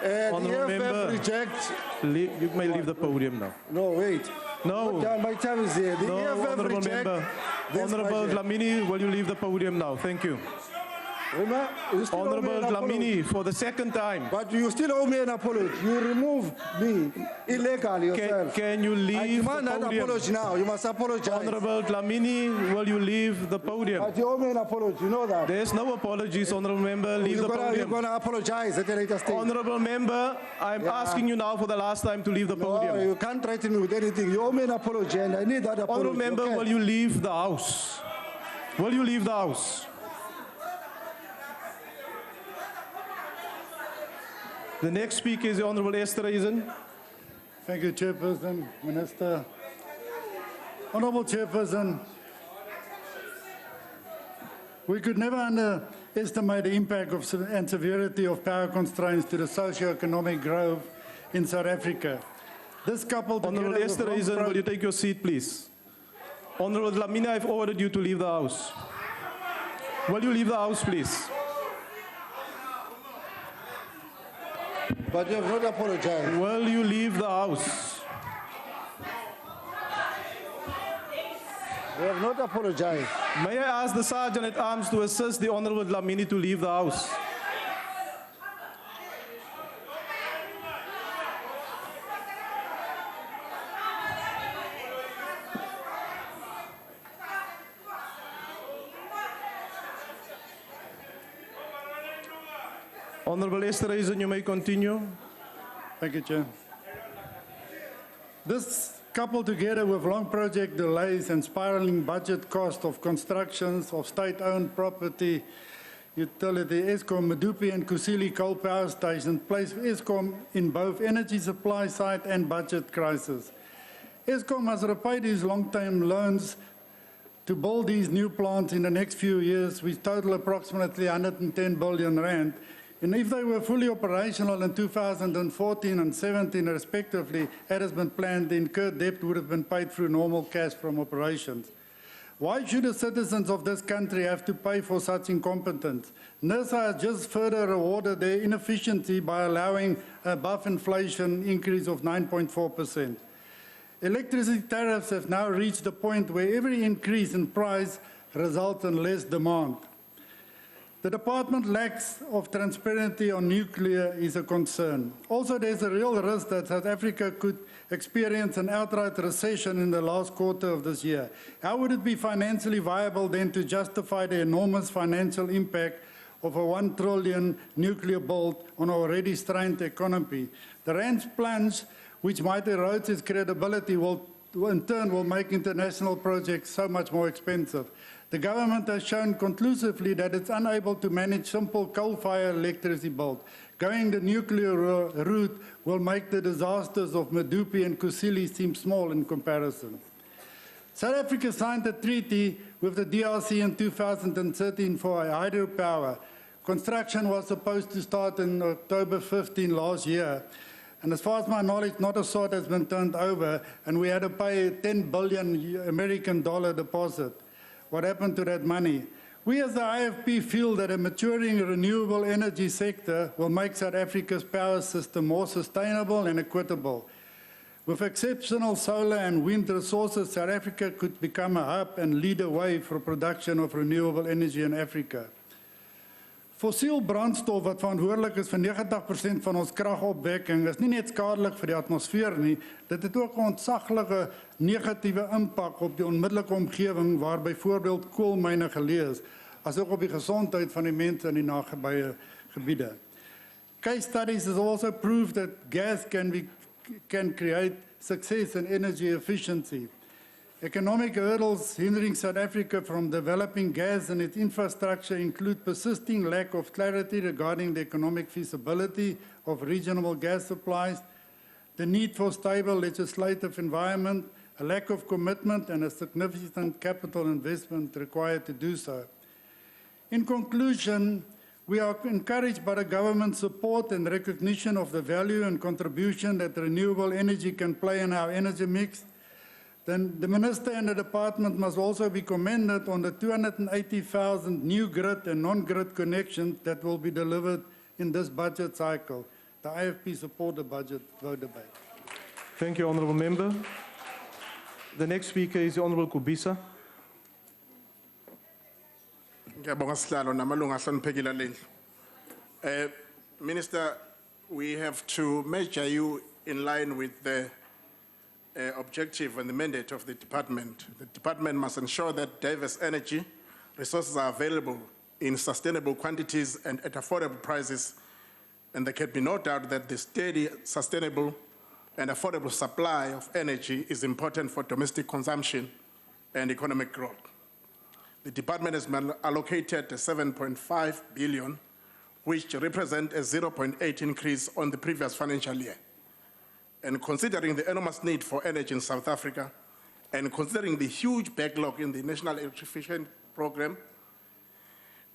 Honourable Member, reject. you may leave the podium now. No, wait. No. My time is here. The No, EFF Honourable reject Member. this Honourable budget. Dlamini, will you leave the podium now? Thank you. Rema, you still owe me Honourable an apology. Dlamini, for the second time. But you still owe me an apology. You removed me illegally yourself. Can you leave I demand the an podium? apology now. You must apologize. Honourable Dlamini, will you leave the podium? But you owe me an apology. You know that. There's no apologies, Honourable Member. Leave the You're podium. going to apologize at a later stage. Honourable Member, I'm asking you now for the last time to leave the No, podium. you can't threaten me with anything. You owe me an apology, and I need that apology. Honourable Member, okay? will you leave the House? Will you leave the House? The next speaker is the Honourable Pettersson. Thank you, Chairperson, Minister. Honourable Chairperson, we could never underestimate the impact of and severity of power constraints to the socio-economic growth in South Africa. This coupled Honourable together with long Pettersson, will you take your seat, please? Honourable Dlamini, I've ordered you to leave the House. Will you leave the House, please? But you have not apologized. Will you leave the House? You have not apologized. May I ask the Sergeant at Arms to assist the Honourable Dlamini to leave the House? Honourable Pettersson, you may continue. Thank you, Chair. This coupled together with long project delays and spiraling budget cost of constructions of state-owned property, utility, Eskom, Medupi and Kusile coal power stations place Eskom in both energy supply side and budget crisis. Eskom must repay these long-term loans to build these new plants in the next few years, which total approximately 110 billion rand. And if they were fully operational in 2014 and 17 respectively, as has been planned, the incurred debt would have been paid through normal cash from operations. Why should the citizens of this country have to pay for such incompetence? NERSA has just further rewarded their inefficiency by allowing above inflation increase of 9.4%. Electricity tariffs have now reached the point where every increase in price results in less demand. The department lacks of transparency on nuclear is a concern. Also, there's a real risk that South Africa could experience an outright recession in the last quarter of this year. How would it be financially viable then to justify the enormous financial impact of a 1 trillion nuclear build on our already strained economy? The rand's plunge, which might erode its credibility, in turn will make international projects so much more expensive. The government has shown conclusively that it's unable to manage simple coal-fired electricity build. Going the nuclear route will make the disasters of Medupi and Kusile seem small in comparison. South Africa signed a treaty with the DRC in 2013 for hydropower. Construction was supposed to start in October 15 last year. And as far as my knowledge, not a sod has been turned over, and we had to pay a $10 billion American deposit. What happened to that money? We as the IFP feel that a maturing renewable energy sector will make South Africa's power system more sustainable and equitable. With exceptional solar and wind resources, South Africa could become a hub and lead the way for production of renewable energy in Africa. Fossiel brandstof wat verantwoordelik is vir 90% van ons kragopwekking is nie net skadelik vir die atmosfeer nie, dit het ook 'n ontsaglike negatiewe impak op die onmiddellike omgewing waar byvoorbeeld koolmyne geleë is, asook op die gesondheid van die mense in die nagebye gebiede. Case studies has also proved that gas can create success in energy efficiency. Economic hurdles hindering South Africa from developing gas and its infrastructure include persisting lack of clarity regarding the economic feasibility of regional gas supplies, the need for stable legislative environment, a lack of commitment, and a significant capital investment required to do so. In conclusion, we are encouraged by the government's support and recognition of the value and contribution that renewable energy can play in our energy mix. Then the Minister and the Department must also be commended on the 280,000 new grid and non-grid connections that will be delivered in this budget cycle. The IFP support the budget vote debate. Thank you, Honourable Member. The next speaker is the Honourable Kubisa. Minister, we have to measure you in line with the objective and the mandate of the department. The department must ensure that diverse energy resources are available in sustainable quantities and at affordable prices, and there can be no doubt that the steady, sustainable, and affordable supply of energy is important for domestic consumption and economic growth. The department has allocated 7.5 billion, which represents a 0.8 increase on the previous financial year. And considering the enormous need for energy in South Africa, and considering the huge backlog in the National Electrification Program,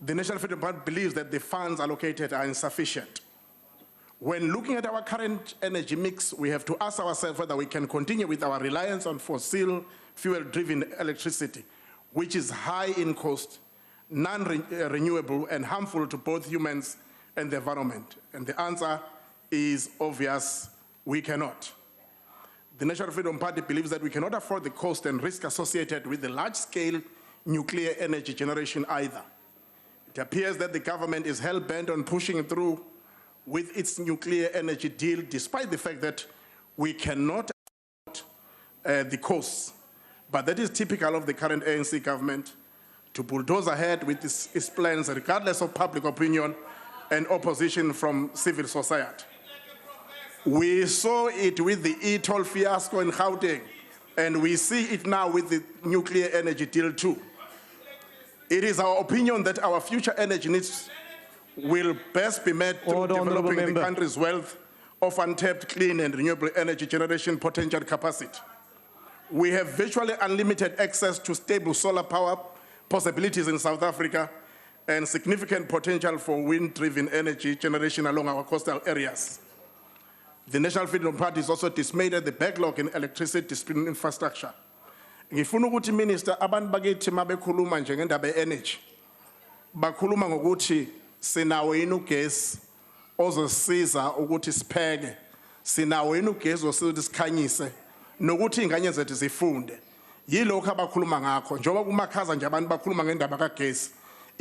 the National Federal Bank believes that the funds allocated are insufficient. When looking at our current energy mix, we have to ask ourselves whether we can continue with our reliance on fossil fuel-driven electricity, which is high in cost, non-renewable, and harmful to both humans and the environment. And the answer is obvious: we cannot. The National Freedom Party believes that we cannot afford the cost and risk associated with the large-scale nuclear energy generation either. It appears that the government is hell-bent on pushing through with its nuclear energy deal, despite the fact that we cannot afford the costs. But that is typical of the current ANC government, to bulldoze ahead with its plans regardless of public opinion and opposition from civil society. We saw it with the e-toll fiasco in Gauteng, and we see it now with the nuclear energy deal too. It is our opinion that our future energy needs will best be met through developing the country's wealth of untapped clean and renewable energy generation potential capacity. We have virtually unlimited access to stable solar power possibilities in South Africa and significant potential for wind-driven energy generation along our coastal areas. The National Freedom Party is also dismayed at the backlog in electricity distribution infrastructure. Ngifuna ukuthi Minister, abantu bakithi mabekhuluma nje ngendaba ye-energy, bakhuluma ngokuthi sinawo yini ugesi ozosiza ukuthi sipheke, sinawo yini ugesi ozosiza ukuthi sikhanyise, nokuthi ingane zethu zifunde. Yilokho abakhuluma ngakho. Njengoba kumakhaza nje abantu bakhuluma ngendaba kagesi,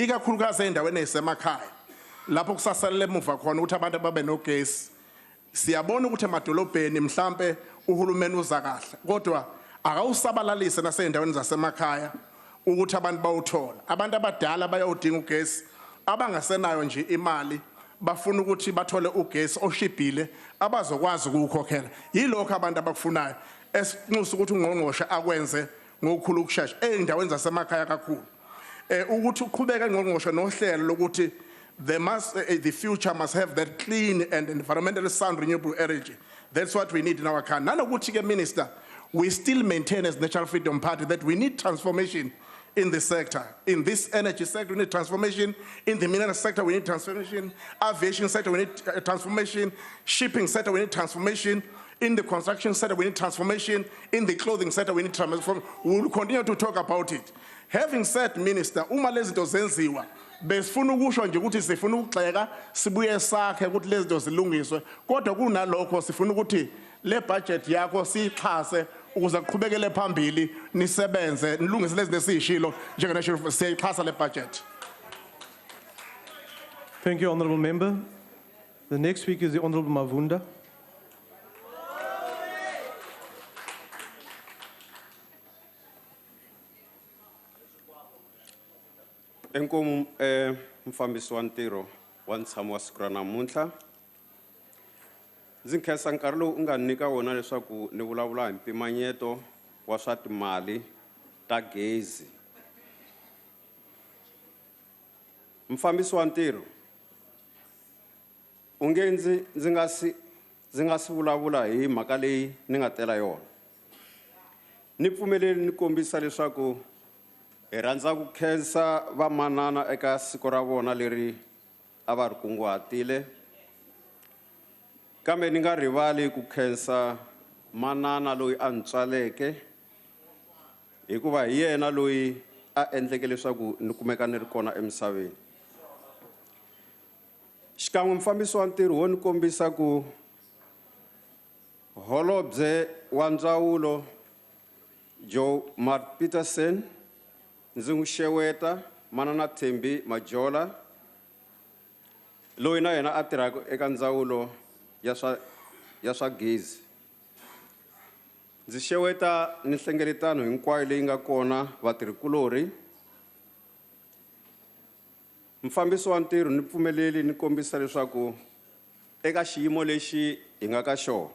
ikakhulukazi endaweni ezisemakhaya lapho kusasalele emuva khona ukuthi abantu babe nogesi. Siyabona ukuthi emadolobheni mhlambe uhulumeni uza kahle kodwa akawusabalalise nasey'ndaweni zasemakhaya ukuthi abantu bawuthola. Abantu abadala bayawudinga ugesi abangasenayo nje imali bafuna ukuthi bathole ugesi oshibhile abazokwazi ukuwukhokhela. Yilokho abantu abakufunayo esinxusa ukuthi ungqongqoshe akwenze ngokukhulu ukushesha ey'ndaweni zasemakhaya kakhulu. Ukuthi uqhubeke ngqongqoshe nohlelo lokuthi the future must have that clean and environmentally sound renewable energy. That's what we need in our country. Nanokuthi Minister, we still maintain as National Freedom Party that we need transformation in the sector. In this energy sector, we need transformation. In the mineral sector, we need transformation. Aviation sector, we need transformation. Shipping sector, we need transformation. In the construction sector, we need transformation. In the clothing sector, we need transformation. We will continue to talk about it. Having said, Minister, uma lezinto zenziwa, besifuna ukusho nje ukuthi sifuna ukugxeka sibuye sakhe ukuthi lezinto zilungiswe, kodwa kunalokho sifuna ukuthi le budget yakho siyixhase ukuze kuqhubekele phambili nisebenze nilungise lezinto esiyishilo njenge-national siyayixhasa le budget. Thank you, Honourable Member. The next speaker is the Honourable Mavunda. Enkomu mfambisi wa ntirho wa ntshamo wa siku ra namuntlha. Ndzi khensa nkarhi lowu u nga nyika wona leswaku ni vulavula hi mpimanyeto wa swa timali ta gezi. Mfambisi wa ntirho, unge ndzi nga si vulavula hi mhaka leyi ni nga tela yona. Ni pfumeleli ni kombisa leswaku hi rhandza ku khensa vamanana eka siku ra vona leri a va ri kunguhatile. Kambe ni nga rivali ku khensa manana loyi a ntswaleke hikuva hi yena loyi a endleke leswaku ni kumeka ni ri kona emisaveni. Xikan'we mufambisi wa ntirho wo ni kombisa ku holobye wa ndzawulo Joemat-Pettersson ndzi n'wi xeweta manana Thembi Majola loyi na yena a tirhaka eka ndzawulo ya swa gezi. Ndzi xeweta ni nhlengeletano hinkwayo leyi nga kona vatirhikulori. Mufambisi wa ntirho ni pfumeleli ni kombisa leswaku eka xiyimo lexi hi nga ka xona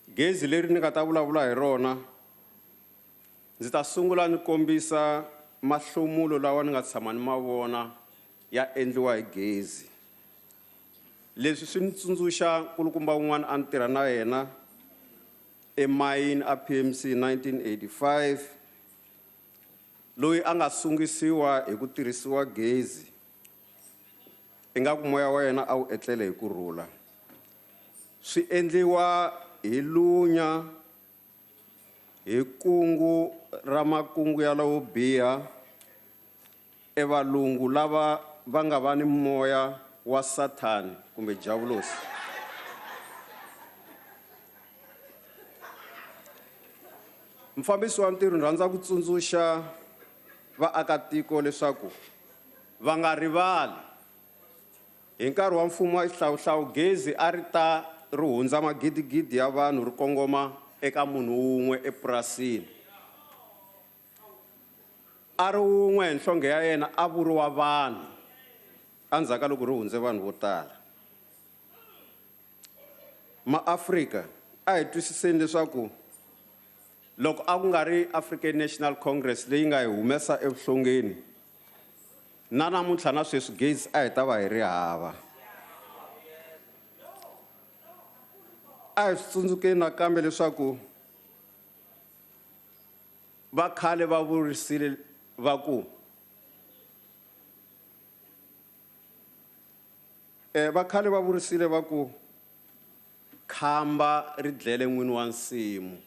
gezi leri ni nga ta vulavula hi rona ndzi ta sungula ni kombisa mahlomulo lawa ni nga tshama ni ma vona ya endliwa hi gezi. Leswi swi ni tsundzuxa nkulukumba wun'wana a ni tirha na yena emayini a PMC 1985 loyi a nga sungisiwa hi ku tirhisiwa gezi ingaku moya wa yena a wu etlele hi kurhula. Swi endliwa hi lunya hi kungu ra makungu ya lawo biha evalungu lava va nga va ni moya wa Satan kumbe Diabolos. Mufambisi wa ntirho ni rhandza ku tsundzuxa vaakatiko leswaku va nga rivali hi nkarhi wa mfumo wa xihlawuhlawu gezi a ri ta ri hundza magidigidi ya vanhu ri kongoma eka munhu wun'we epurasini. A ri wun'we hi nhlonge ya yena a vuriwa vanhu andzhaku ka loko ri hundze vanhu vo tala. MaAfrika a hi twisiseni leswaku loko a ku nga ri African National Congress leyi nga hi humesa evuhlongeni na namuntlha na sweswi gezi a hi ta va hi ri hava. A hi tsundzukeni nakambe leswaku va khale va vurisile va ku vakhale va vurisile va ku khamba ri dlele n'wini wa nsimu.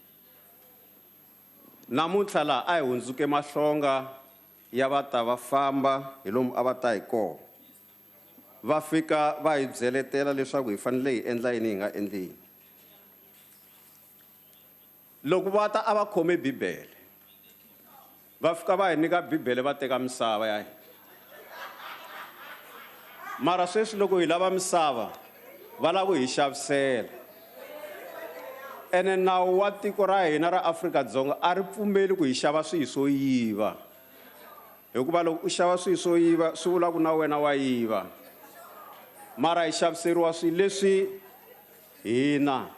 Namuntlha laha a hi hundzuke mahlonga ya va ta va famba hi lomu a va ta hi kona. Va fika va hi byeletela leswaku hi fanele hi endla yini hi nga endli yini. Loko va ta a va khome Bibele va fika va hi nyika Bibele va teka misava ya hina. Mara sweswi loko hi lava misava, va lava ku hi xavisela. Ene nawu wa tiko ra hina ra Afrika-Dzonga a ri pfumeli ku hi xava swilo swo yiva. Hikuva loko u xava swilo swo yiva, swi vula ku na wena wa yiva. Mara hi xaviseriwa swilo leswi hina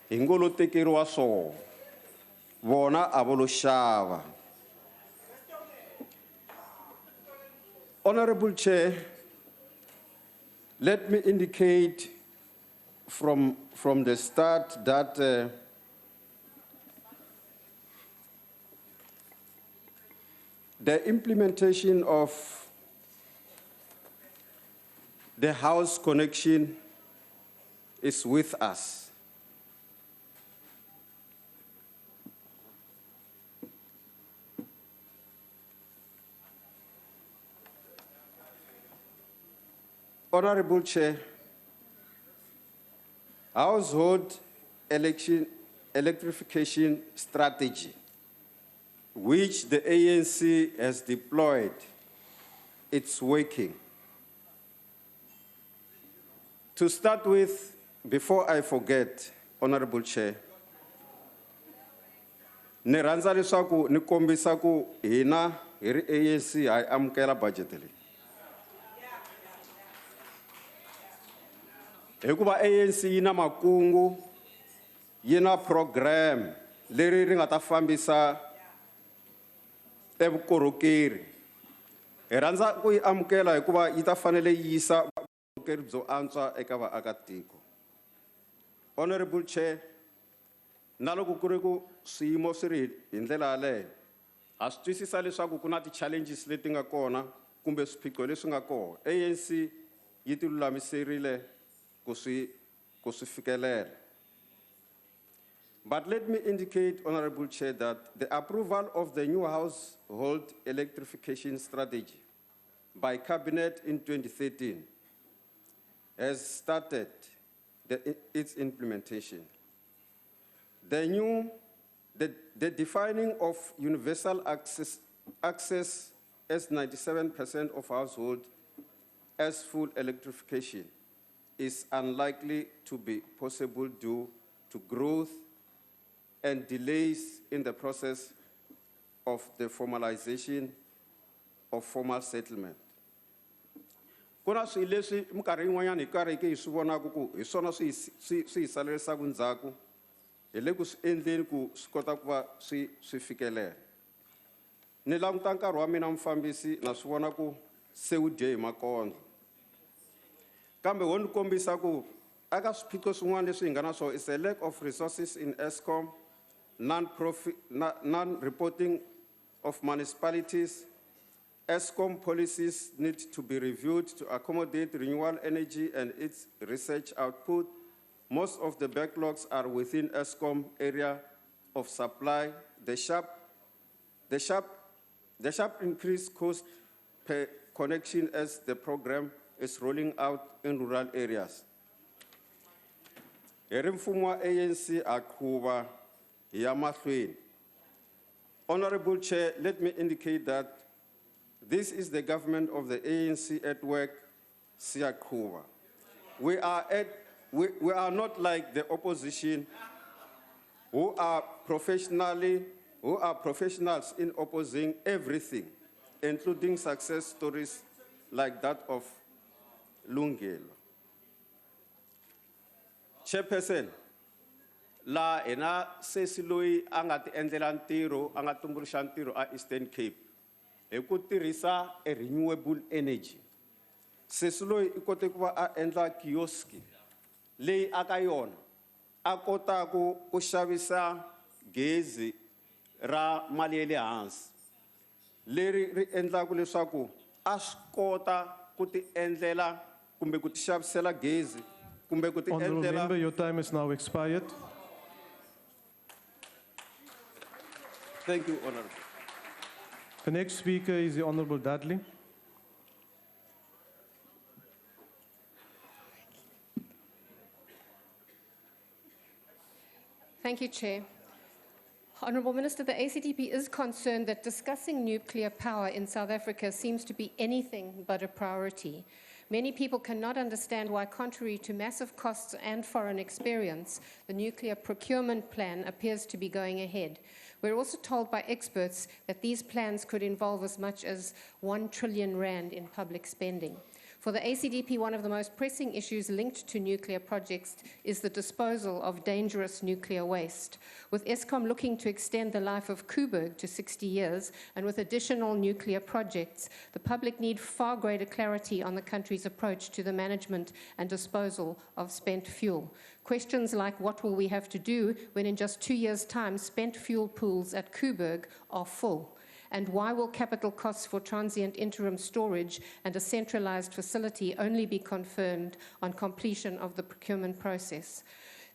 hi ngo lo tekeriwa swona. Vona a vo lo xava. Honorable Chair, let me indicate from the start that the implementation of the house connection is with us. Honorable Chair, household electrification strategy, which the ANC has deployed, it's working. To start with, before I forget, Honorable Chair, ni rhandza leswaku ni kombisa ku hina hi ri ANC ha amukela budget leyi. Hikuva ANC yi na makungu, yi na program leri ri nga ta fambisa evukorhokeri. Hi rhandza ku yi amukela hikuva yi ta fanele yi yisa vukorhokeri byo antswa eka vaakatiko. Honorable Chair, na loko ku ri ku swiyimo swi ri hi ndlela yaleyo, ha swi twisisa leswaku ku na ti-challenges leti nga kona kumbe swiphiqo leswi nga kona. ANC yi ti lulamiserile ku swi fikelela. But let me indicate, Honorable Chair, that the approval of the new household electrification strategy by Cabinet in 2013 has started its implementation. The defining of universal access as 97% of households as full electrification is unlikely to be possible due to growth and delays in the process of the formalization of formal settlement. Kuna swilo leswi minkarhi yin'wanyana hi karhi hi swi vonaka ku hi swona swi hi salerisaku ndzhaku, hi le ku swi endleni ku swi kota ku va swi fikelela. Ni languta nkarhi wa mina mufambisi na swi vona ku se wu dye hi makondlo. Kambe wo ni kombisa ku aka swiphiqo swin'wana leswi hi nga na swona is a lack of resources in Eskom, non-reporting of municipalities. Eskom policies need to be reviewed to accommodate renewable energy and its research output. Most of the backlogs are within Eskom area of supply. The sharp increased cost per connection as the program is rolling out in rural areas. Mfumo wa ANC aqhuba ya mahlweni. Honorable Chair, let me indicate that this is the government of the ANC at work, Siyakuba. We are not like the opposition who are professionals in opposing everything, including success stories like that of Lungelo. Chairperson, la ena sesi loyi anga ti endlela ntiro, anga tumbuluxa ntiro a Eastern Cape. Hi ku tirhisa renewable energy. Sesi loyi I kote ku va a endla kiosk leyi aka yona a kota ku xavisa gezi ra mali ya le hansi. Leri ri endlaku leswaku a swi kota ku ti endlela kumbe ku ti xavisela gezi kumbe ku ti endlela. Honorable member, your time is now expired. Thank you, Honorable. The next speaker is the Honorable Dudley. Thank you, Chair. Honourable Minister, the ACDP is concerned that discussing nuclear power in South Africa seems to be anything but a priority. Many people cannot understand why, contrary to massive costs and foreign experience, the nuclear procurement plan appears to be going ahead. We're also told by experts that these plans could involve as much as 1 trillion rand in public spending. For the ACDP, one of the most pressing issues linked to nuclear projects is the disposal of dangerous nuclear waste. With Eskom looking to extend the life of Koeberg to 60 years, and with additional nuclear projects, the public need far greater clarity on the country's approach to the management and disposal of spent fuel. Questions like what will we have to do when in just 2 years' time spent fuel pools at Koeberg are full? And why will capital costs for transient interim storage and a centralized facility only be confirmed on completion of the procurement process?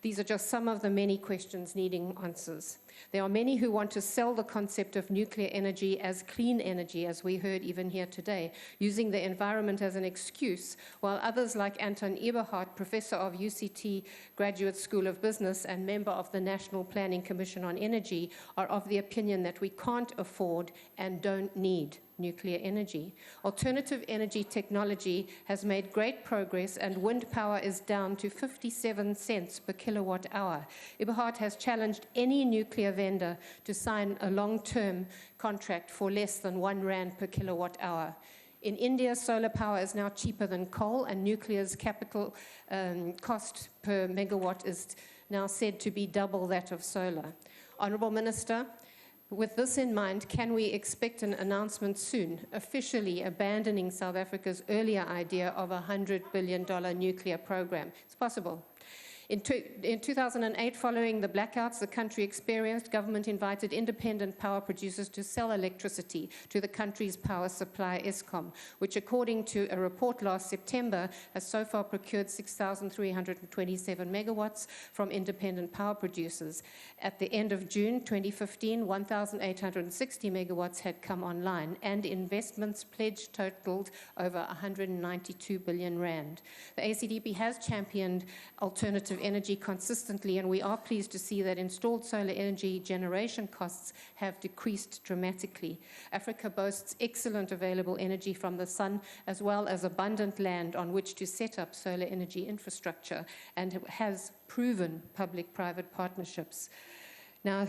These are just some of the many questions needing answers. There are many who want to sell the concept of nuclear energy as clean energy, as we heard even here today, using the environment as an excuse, while others like Anton Eberhardt, professor of UCT Graduate School of Business and member of the National Planning Commission on Energy, are of the opinion that we can't afford and don't need nuclear energy. Alternative energy technology has made great progress, and wind power is down to 57 cents per kilowatt hour. Eberhardt has challenged any nuclear vendor to sign a long-term contract for less than 1 rand per kilowatt hour. In India, solar power is now cheaper than coal, and nuclear's capital cost per megawatt is now said to be double that of solar. Honourable Minister, with this in mind, can we expect an announcement soon, officially abandoning South Africa's earlier idea of a $100 billion nuclear program? It's possible. In 2008, following the blackouts the country experienced, government invited independent power producers to sell electricity to the country's power supply, Eskom, which, according to a report last September, has so far procured 6,327 megawatts from independent power producers. At the end of June 2015, 1,860 megawatts had come online, and investments pledged totaled over 192 billion rand. The ACDP has championed alternative energy consistently, and we are pleased to see that installed solar energy generation costs have decreased dramatically. Africa boasts excellent available energy from the sun, as well as abundant land on which to set up solar energy infrastructure, and has proven public-private partnerships. Now,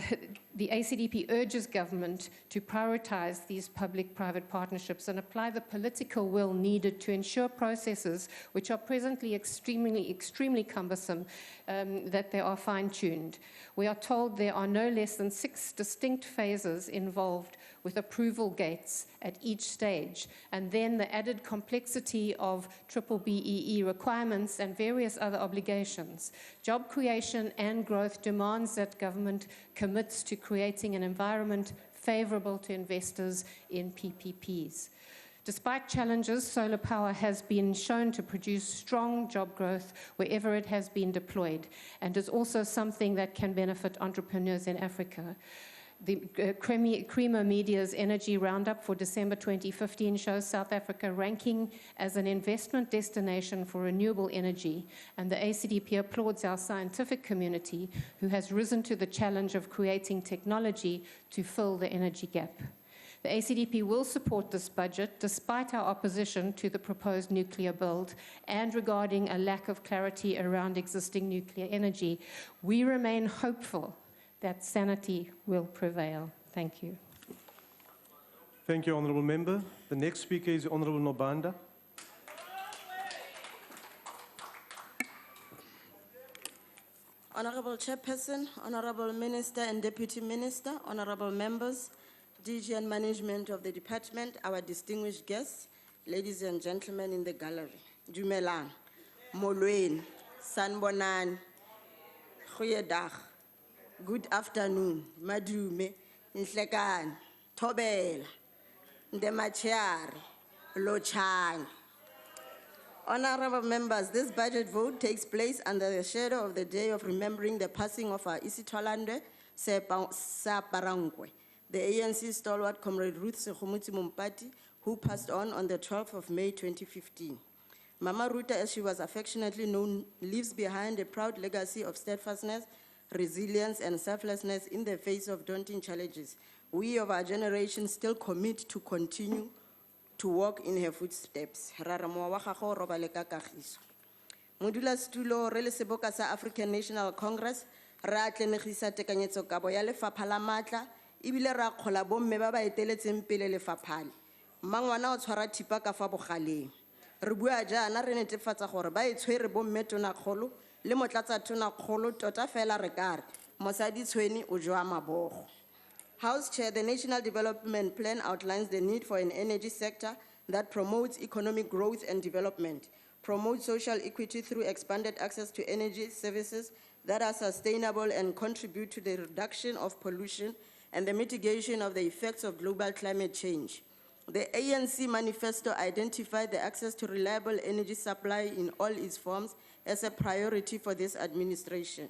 the ACDP urges government to prioritize these public-private partnerships and apply the political will needed to ensure processes which are presently extremely cumbersome, that they are fine-tuned. We are told there are no less than 6 distinct phases involved, with approval gates at each stage, and then the added complexity of BBBEE requirements and various other obligations. Job creation and growth demands that government commits to creating an environment favorable to investors in PPPs. Despite challenges, solar power has been shown to produce strong job growth wherever it has been deployed, and is also something that can benefit entrepreneurs in Africa. The Creamer Media's Energy Roundup for December 2015 shows South Africa ranking as an investment destination for renewable energy, and the ACDP applauds our scientific community, who has risen to the challenge of creating technology to fill the energy gap. The ACDP will support this budget despite our opposition to the proposed nuclear build, and regarding a lack of clarity around existing nuclear energy. We remain hopeful that sanity will prevail. Thank you. Thank you, Honourable Member. The next speaker is Honourable Nobanda. Honourable Chairperson, Honourable Minister and Deputy Minister, Honourable Members, DG and Management of the Department, our distinguished guests, ladies and gentlemen in the gallery. Dumelang, Molweni, Sanbonani, Goeiedag. Good afternoon, Madume, Nhlekani, Thobela, Ndemachari, Lochang. Honorable members, this budget vote takes place under the shadow of the day of remembering the passing of our Isitolande Saparangwe, the ANC stalwart Comrade Ruth Sekgomuthi Mompati, who passed on the 12th of May 2015. Mama Ruta, as she was affectionately known, leaves behind a proud legacy of steadfastness, resilience, and selflessness in the face of daunting challenges. We of our generation still commit to continue to walk in her footsteps. Ra re mowa wa gago o robale ka kagiso. Modulasetulo re le Seboka sa African National Congress ra tlenegisa tekanyetsokabo ya lefapha la matla ebile ra kgola bomme ba ba eteletseng pele lefapha le. Mmangwana o tshwara thipa ka fa bogaleng. Re bua jaana re netefatsa gore ba itshwere bomme tonakgolo le motlatsa tonakgolo tota fela re kare mosadi tshweni o jwa mabogo. House Chair, the National Development Plan outlines the need for an energy sector that promotes economic growth and development, promotes social equity through expanded access to energy services that are sustainable and contribute to the reduction of pollution and the mitigation of the effects of global climate change. The ANC manifesto identified the access to reliable energy supply in all its forms as a priority for this administration.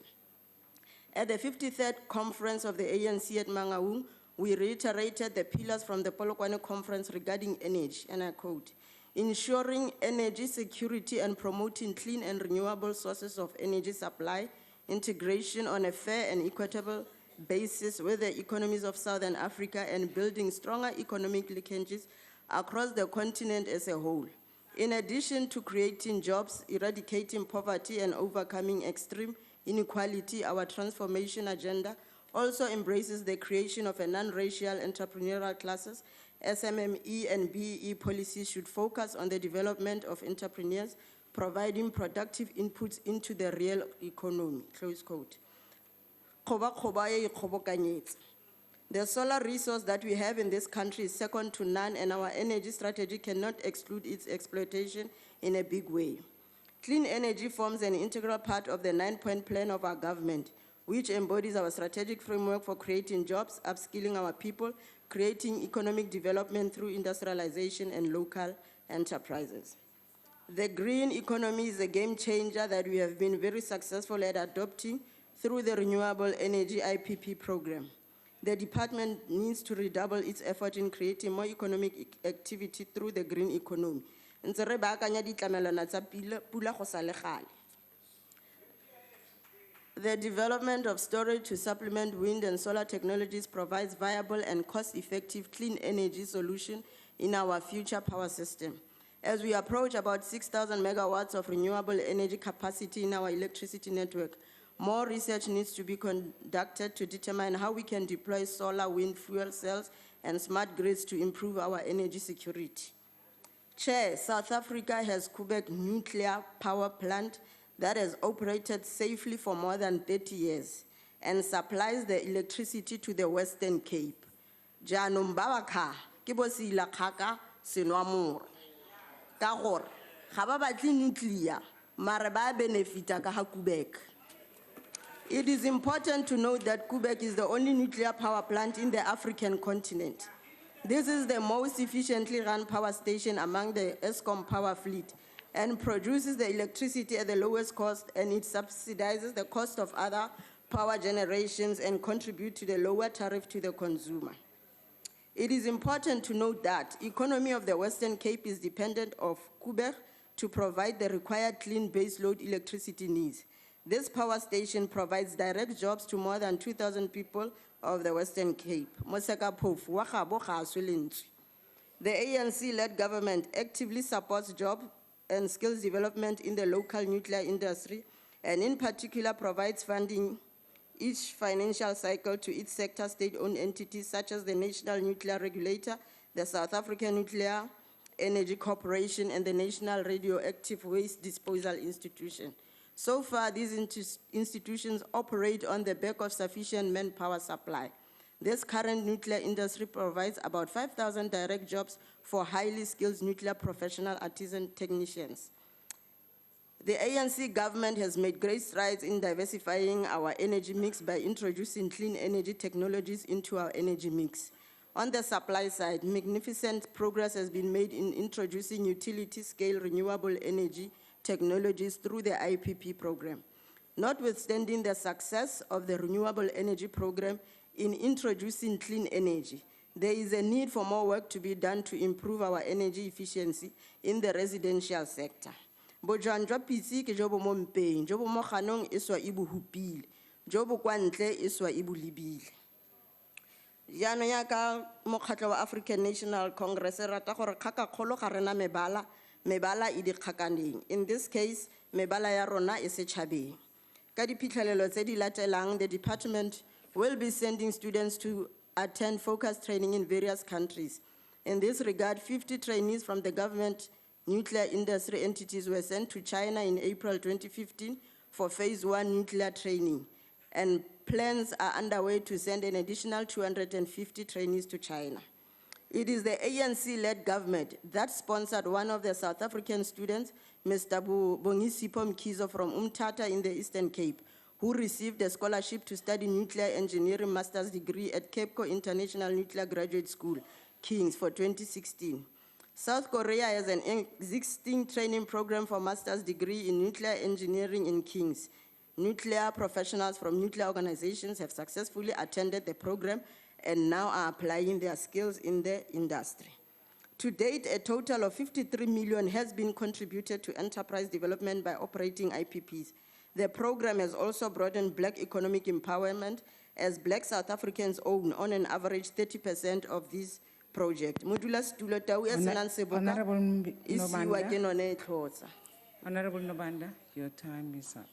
At the 53rd conference of the ANC at Mangaung, we reiterated the pillars from the Polokwane conference regarding energy, and I quote, ensuring energy security and promoting clean and renewable sources of energy supply, integration on a fair and equitable basis with the economies of Southern Africa, and building stronger economic linkages across the continent as a whole. In addition to creating jobs, eradicating poverty, and overcoming extreme inequality, our transformation agenda also embraces the creation of a non-racial entrepreneurial classes. SMME and BEE policies should focus on the development of entrepreneurs, providing productive inputs into the real economy, close quote. The solar resource that we have in this country is second to none, and our energy strategy cannot exclude its exploitation in a big way. Clean energy forms an integral part of the 9-point plan of our government, which embodies our strategic framework for creating jobs, upskilling our people, creating economic development through industrialization and local enterprises. The green economy is a game changer that we have been very successful at adopting through the Renewable Energy IPP program. The department needs to redouble its effort in creating more economic activity through the green economy. The development of storage to supplement wind and solar technologies provides viable and cost-effective clean energy solution in our future power system. As we approach about 6,000 megawatts of renewable energy capacity in our electricity network, more research needs to be conducted to determine how we can deploy solar, wind, fuel cells, and smart grids to improve our energy security. Chair, South Africa has Quebec nuclear power plant that has operated safely for more than 30 years and supplies the electricity to the Western Cape. Jaanong ba ba kha ke bo sila khaka senwa more. Ka gore ga ba batle nuclear mare ba benefita ka ha Quebec. It is important to note that Quebec is the only nuclear power plant in the African continent. This is the most efficiently run power station among the ESCOM power fleet and produces the electricity at the lowest cost, and it subsidizes the cost of other power generations and contributes to the lower tariff to the consumer. It is important to note that the economy of the Western Cape is dependent on Quebec to provide the required clean baseload electricity needs. This power station provides direct jobs to more than 2,000 people of the Western Cape. The ANC-led government actively supports job and skills development in the local nuclear industry, and in particular provides funding each financial cycle to its sector state-owned entities such as the National Nuclear Regulator, the South African Nuclear Energy Corporation, and the National Radioactive Waste Disposal Institution. So far, these institutions operate on the back of sufficient manpower supply. This current nuclear industry provides about 5,000 direct jobs for highly skilled nuclear professional artisan technicians. The ANC government has made great strides in diversifying our energy mix by introducing clean energy technologies into our energy mix. On the supply side, magnificent progress has been made in introducing utility-scale renewable energy technologies through the IPP program. Notwithstanding the success of the renewable energy program in introducing clean energy, there is a need for more work to be done to improve our energy efficiency in the residential sector. Bojang jwa pitsi ke jo bo mo mpeng, jo bo mo ganong e swa e bo hupile, jo bo kwa ntle e swa e bo libile. Jaanong yaka mokgatlo wa African National Congress, re rata gore kgaka kgolo ga rena mebala, mebala e dikgakaneng. In this case, mebala ya rona e setšhabeng. Ka diphitlhelelo tse di latelang, the department will be sending students to attend focus training in various countries. In this regard, 50 trainees from the government nuclear industry entities were sent to China in April 2015 for phase 1 nuclear training. And plans are underway to send an additional 250 trainees to China. It is the ANC-led government that sponsored one of the South African students, Mr. Bongisipo Mkhizo from Umtata in the Eastern Cape, who received a scholarship to study nuclear engineering master's degree at Cape Coast International Nuclear Graduate School, Kings, for 2016. South Korea has an existing training program for master's degree in nuclear engineering in Kings. Nuclear professionals from nuclear organizations have successfully attended the program and now are applying their skills in the industry. To date, a total of 53 million has been contributed to enterprise development by operating IPPs. The program has also broadened Black economic empowerment as Black South Africans own, on an average, 30% of this project. Honorable Nobanda, your time is up.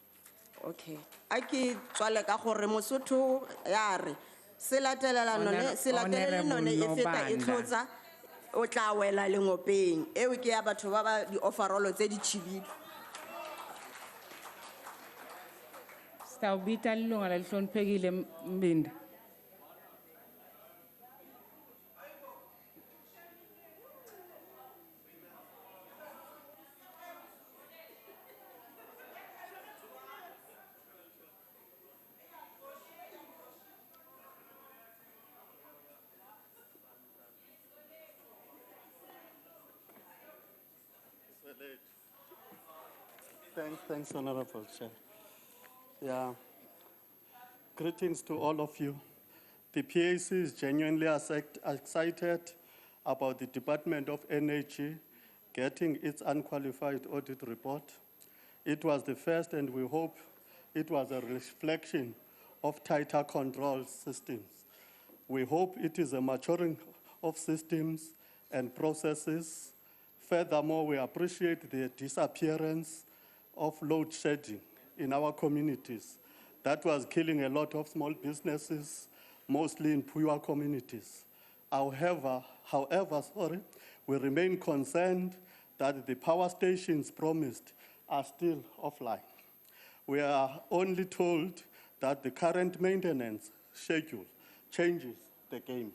Okay. Aki tswale ka gore Mosotho ya re se latelela none se latelele none e feta e tlotsa o tla wela lengopeng e ke ya batho ba ba di overall tse di chibile. Stawubita ilunga lalihloniphekile Mbinda. Thanks, Honorable Chair. Yeah. Greetings to all of you. The PAC is genuinely excited about the Department of Energy getting its unqualified audit report. It was the first, and we hope it was a reflection of tighter control systems. We hope it is a maturing of systems and processes. Furthermore, we appreciate the disappearance of load shedding in our communities. That was killing a lot of small businesses, mostly in poor communities. However, we remain concerned that the power stations promised are still offline. We are only told that the current maintenance schedule changes the game.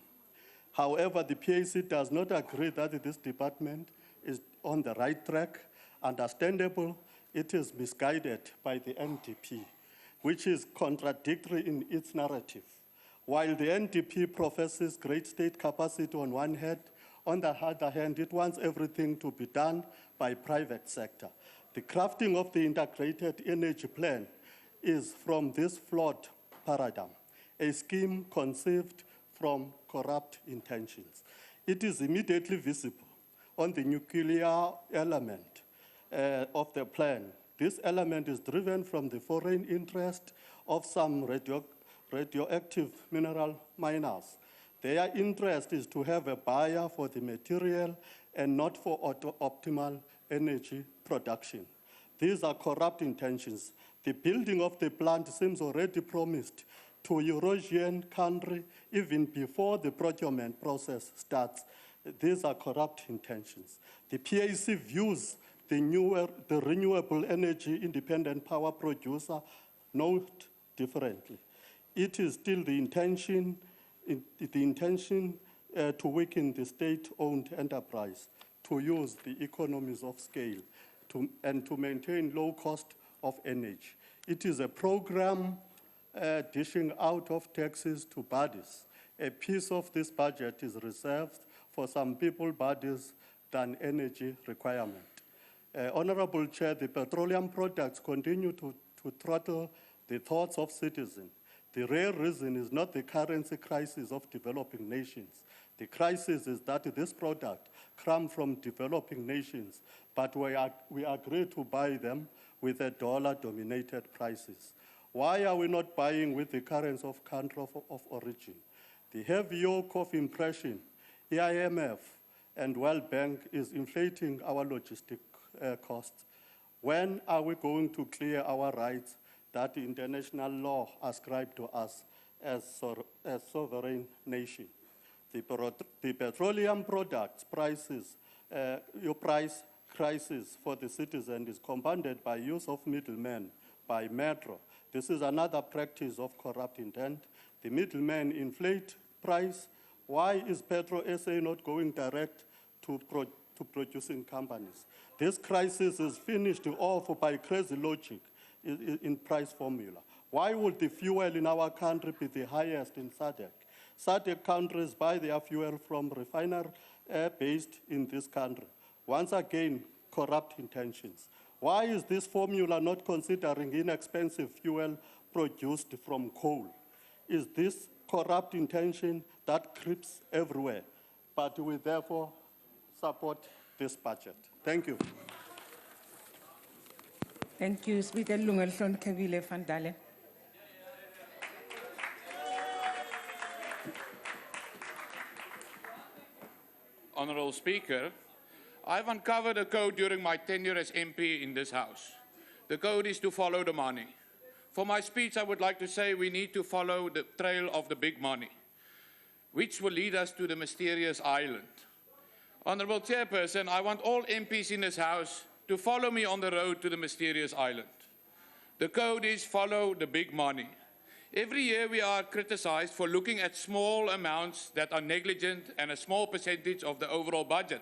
However, the PAC does not agree that this department is on the right track. Understandable, it is misguided by the NDP, which is contradictory in its narrative. While the NDP professes great state capacity on one hand, on the other hand, it wants everything to be done by private sector. The crafting of the integrated energy plan is from this flawed paradigm, a scheme conceived from corrupt intentions. It is immediately visible on the nuclear element of the plan. This element is driven from the foreign interest of some radioactive mineral miners. Their interest is to have a buyer for the material and not for optimal energy production. These are corrupt intentions. The building of the plant seems already promised to a Eurasian country even before the procurement process starts. These are corrupt intentions. The PAC views the renewable energy independent power producer not differently. It is still the intention to weaken the state-owned enterprise, to use the economies of scale, and to maintain low cost of energy. It is a program dishing out of taxes to bodies. A piece of this budget is reserved for some people, bodies, than energy requirement. Honorable Chair, the petroleum products continue to throttle the thoughts of citizens. The real reason is not the currency crisis of developing nations. The crisis is that this product comes from developing nations, but we agree to buy them with a dollar-dominated prices. Why are we not buying with the currency of country of origin? The heavy yoke of impression, IMF and World Bank is inflating our logistic costs. When are we going to clear our rights that international law ascribed to us as sovereign nation? The petroleum products prices, your price crisis for the citizen is compounded by use of middlemen by Metro. This is another practice of corrupt intent. The middlemen inflate price. Why is Petro SA not going direct to producing companies? This crisis is finished off by crazy logic in price formula. Why would the fuel in our country be the highest in SADC? SADC countries buy their fuel from refiners based in this country. Once again, corrupt intentions. Why is this formula not considering inexpensive fuel produced from coal? Is this corrupt intention that creeps everywhere? But we therefore support this budget. Thank you. Thank you. Speaker Lungelson Kavile van Dalen. Honourable Speaker, I've uncovered a code during my tenure as MP in this House. The code is to follow the money. For my speech, I would like to say we need to follow the trail of the big money, which will lead us to the mysterious island. Honourable Chairperson, I want all MPs in this House to follow me on the road to the mysterious island. The code is follow the big money. Every year we are criticised for looking at small amounts that are negligent and a small percentage of the overall budget.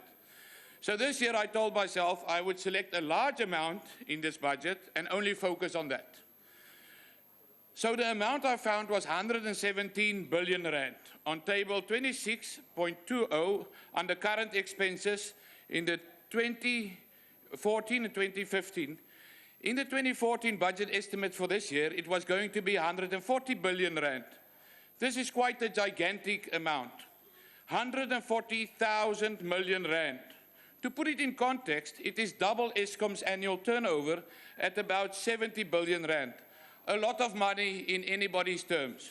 So this year I told myself I would select a large amount in this budget and only focus on that. So the amount I found was 117 billion rand on table 26.20 under current expenses in the 2014 and 2015. In the 2014 budget estimate for this year, it was going to be 140 billion rand. This is quite a gigantic amount. 140,000 million rand. To put it in context, it is double Eskom's annual turnover at about 70 billion rand. A lot of money in anybody's terms.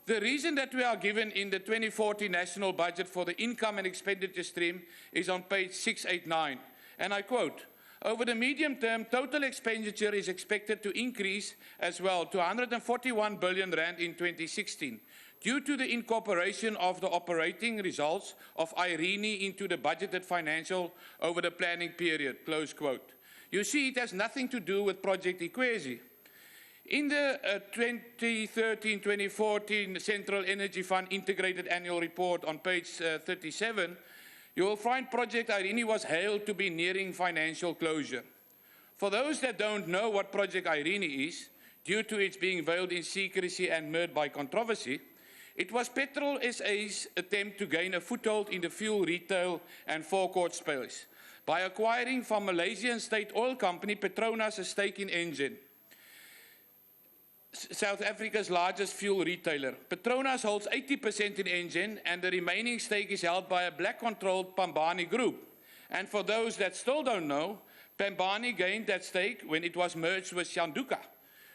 The reason that we are given in the 2014 national budget for the income and expenditure stream is on page 689, and I quote, over the medium term, total expenditure is expected to increase as well to 141 billion rand in 2016 due to the incorporation of the operating results of Irene into the budgeted financial over the planning period, close quote. You see, it has nothing to do with Project Equasi. In the 2013-2014 Central Energy Fund Integrated Annual Report on page 37, you will find Project Irene was hailed to be nearing financial closure. For those that don't know what Project Irene is, due to its being veiled in secrecy and marred by controversy, it was Petrol SA's attempt to gain a foothold in the fuel retail and forecourt space by acquiring from Malaysian state oil company Petronas a stake in Engen, South Africa's largest fuel retailer. Petronas holds 80% in Engen, and the remaining stake is held by a black-controlled Pambani group. And for those that still don't know, Pambani gained that stake when it was merged with Shanduka,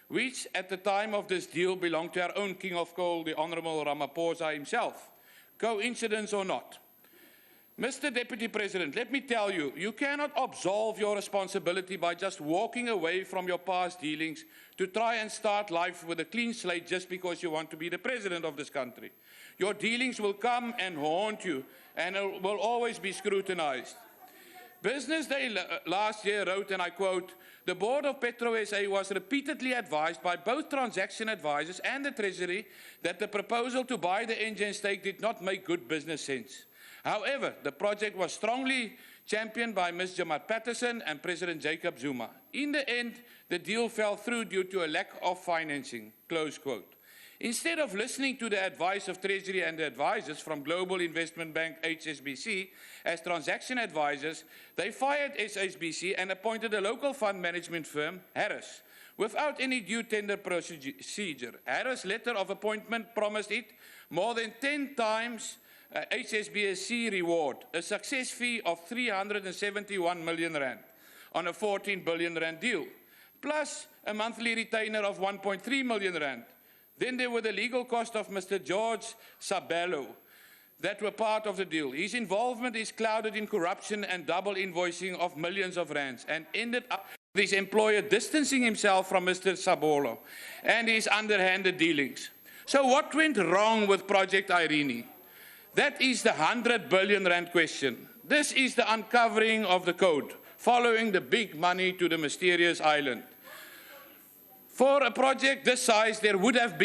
which at the time of this deal belonged to our own king of coal, the Honourable Ramaphosa himself. Coincidence or not? Mr. Deputy President, let me tell you, you cannot absolve your responsibility by just walking away from your past dealings to try and start life with a clean slate just because you want to be the president of this country. Your dealings will come and haunt you and will always be scrutinized. Business Day last year wrote, and I quote, the board of Petro SA was repeatedly advised by both transaction advisors and the Treasury that the proposal to buy the Engen stake did not make good business sense. However, the project was strongly championed by Ms. Joemat-Pettersson and President Jacob Zuma. In the end, the deal fell through due to a lack of financing, close quote. Instead of listening to the advice of Treasury and the advisors from Global Investment Bank HSBC as transaction advisors, they fired SABC and appointed a local fund management firm, Harris, without any due tender procedure. Harris' letter of appointment promised it more than 10 times HSBC reward, a success fee of 371 million rand on a 14 billion rand deal, plus a monthly retainer of 1.3 million rand. Then there were the legal costs of Mr. George Sabello that were part of the deal. His involvement is clouded in corruption and double invoicing of millions of rands, and ended up with his employer distancing himself from Mr. Sabolo and his underhanded dealings. So what went wrong with Project Irene? That is the 100 billion rand question. This is the uncovering of the code, following the big money to the mysterious island. For a project this size, there would have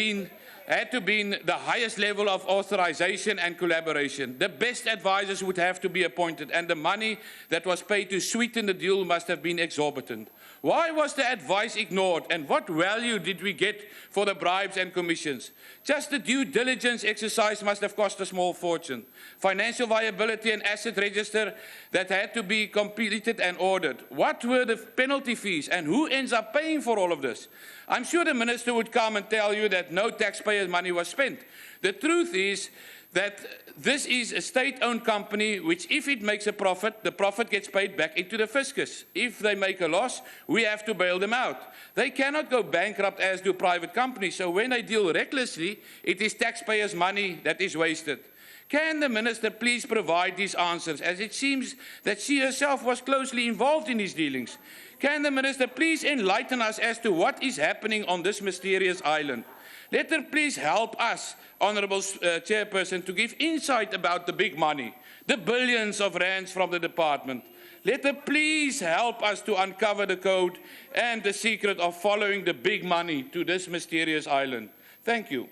had to be the highest level of authorization and collaboration. The best advisors would have to be appointed, and the money that was paid to sweeten the deal must have been exorbitant. Why was the advice ignored, and what value did we get for the bribes and commissions? Just the due diligence exercise must have cost a small fortune. Financial viability and asset register that had to be completed and ordered. What were the penalty fees, and who ends up paying for all of this? I'm sure the minister would come and tell you that no taxpayers' money was spent. The truth is that this is a state-owned company which, if it makes a profit, the profit gets paid back into the fiscus. If they make a loss, we have to bail them out. They cannot go bankrupt as do private companies, so when they deal recklessly, it is taxpayers' money that is wasted. Can the minister please provide these answers, as it seems that she herself was closely involved in these dealings? Can the minister please enlighten us as to what is happening on this mysterious island? Let her please help us, Honourable Chairperson, to give insight about the big money, the billions of rands from the department. Let her please help us to uncover the code and the secret of following the big money to this mysterious island. Thank you.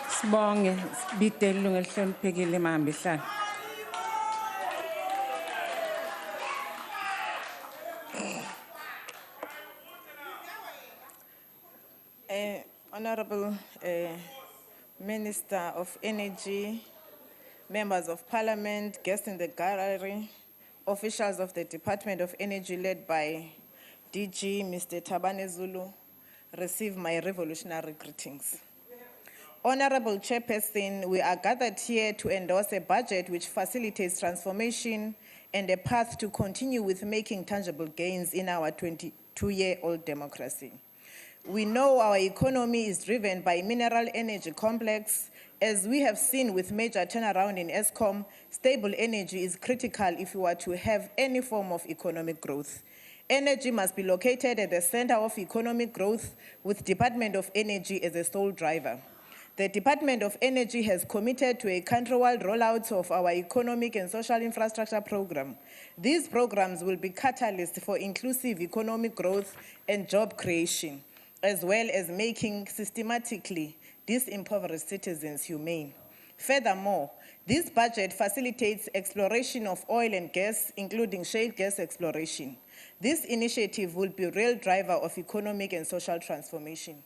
Sibonge sibitele ilungu elihloniphekile mama Bihlala. Honorable Minister of Energy, members of Parliament, guests in the gallery, officials of the Department of Energy led by DG Mr. Tabane Zulu, receive my revolutionary greetings. Honorable Chairperson, we are gathered here to endorse a budget which facilitates transformation and a path to continue with making tangible gains in our 22-year-old democracy. We know our economy is driven by mineral energy complex. As we have seen with major turnaround in ESCOM, stable energy is critical if we are to have any form of economic growth. Energy must be located at the center of economic growth, with Department of Energy as a sole driver. The Department of Energy has committed to a countrywide rollout of our economic and social infrastructure program. These programs will be catalysts for inclusive economic growth and job creation, as well as making systematically disimpoverished citizens humane. Furthermore, this budget facilitates exploration of oil and gas, including shale gas exploration. This initiative will be a real driver of economic and social transformation.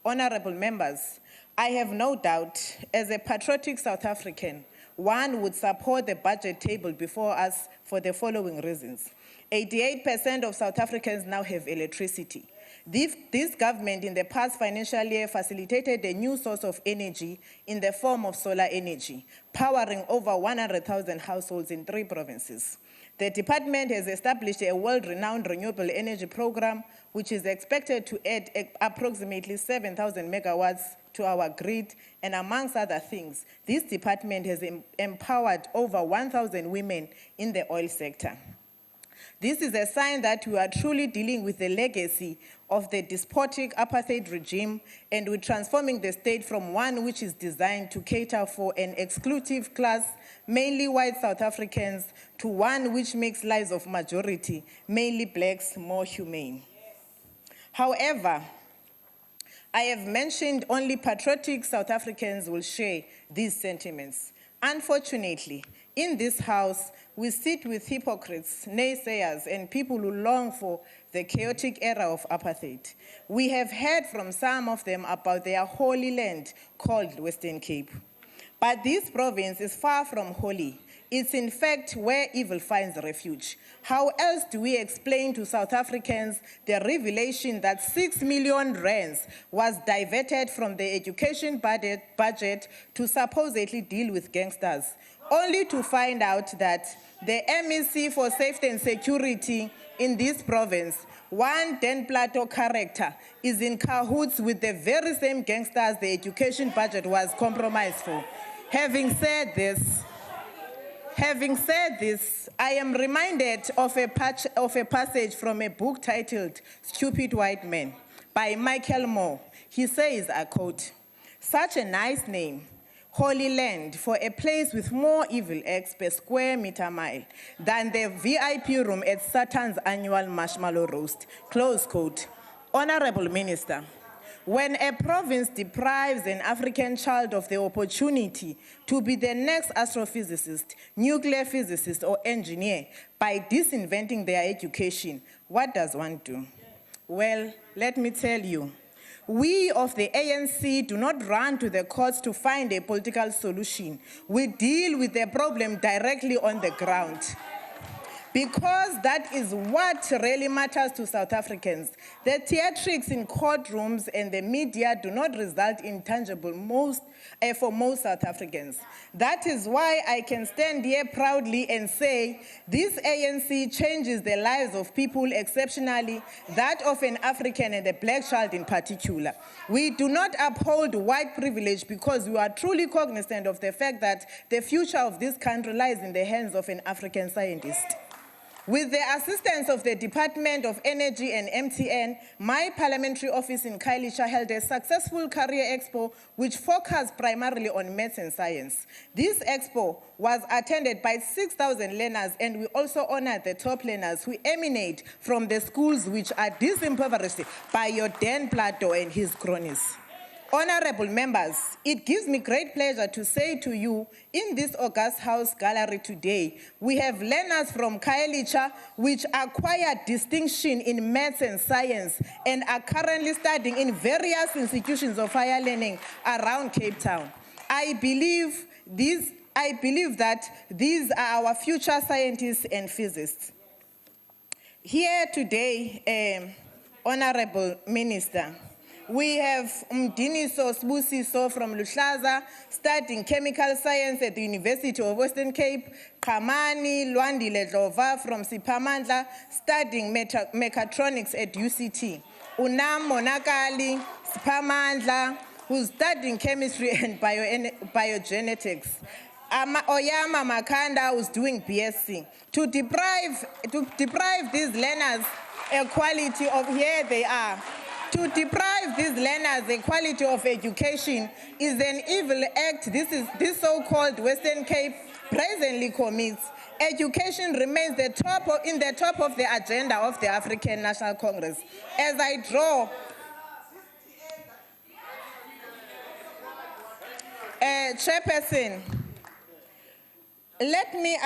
Honorable members, I have no doubt, as a patriotic South African, one would support the budget tabled before us for the following reasons. 88% of South Africans now have electricity. This government in the past financial year facilitated a new source of energy in the form of solar energy, powering over 100,000 households in 3 provinces. The department has established a world-renowned renewable energy program, which is expected to add approximately 7,000 megawatts to our grid, and amongst other things, this department has empowered over 1,000 women in the oil sector. This is a sign that we are truly dealing with the legacy of the despotic apartheid regime, and we're transforming the state from one which is designed to cater for an exclusive class, mainly white South Africans, to one which makes lives of majority, mainly blacks, more humane. However, I have mentioned only patriotic South Africans will share these sentiments. Unfortunately, in this House, we sit with hypocrites, naysayers, and people who long for the chaotic era of apartheid. We have heard from some of them about their holy land called Western Cape. But this province is far from holy. It's in fact where evil finds refuge. How else do we explain to South Africans the revelation that 6 million rands was diverted from the education budget to supposedly deal with gangsters, only to find out that the MEC for Safety and Security in this province, one Dan Plato character is in cahoots with the very same gangsters the education budget was compromised for. Having said this, I am reminded of a passage from a book titled Stupid White Men by Michael Moore. He says, I quote, "Such a nice name, Holy Land, for a place with more evil acts per square meter mile than the VIP room at Saturn's annual marshmallow roast." Close quote. Honorable Minister, when a province deprives an African child of the opportunity to be the next astrophysicist, nuclear physicist, or engineer by disinventing their education, what does one do? Well, let me tell you. We of the ANC do not run to the courts to find a political solution. We deal with the problem directly on the ground. Because that is what really matters to South Africans. The theatrics in courtrooms and the media do not result in tangible for most South Africans. That is why I can stand here proudly and say this ANC changes the lives of people exceptionally, that of an African and a black child in particular. We do not uphold white privilege because we are truly cognizant of the fact that the future of this country lies in the hands of an African scientist. With the assistance of the Department of Energy and MTN, my parliamentary office in Khayelitsha held a successful career expo which focused primarily on maths and science. This expo was attended by 6,000 learners, and we also honored the top learners who emanate from the schools which are disimpoverished by your Dan Plato and his cronies. Honorable members, it gives me great pleasure to say to you in this August House Gallery today, we have learners from Khayelitsha which acquired distinction in maths and science and are currently studying in various institutions of higher learning around Cape Town. I believe that these are our future scientists and physicists. Here today, Honorable Minister, we have Mdiniso Sbusiso from Luhlaza studying chemical science at the University of Western Cape, Kamani Lwandile Dlova from Sipamandla studying mechatronics at UCT, Unam Monakali, Sipamandla, who's studying chemistry and biogenetics, Oyama Makanda, who's doing BSc. To deprive these learners a quality of, here they are, to deprive these learners the quality of education is an evil act this so-called Western Cape presently commits. Education remains in the top of the agenda of the African National Congress. As I draw Chairperson, let me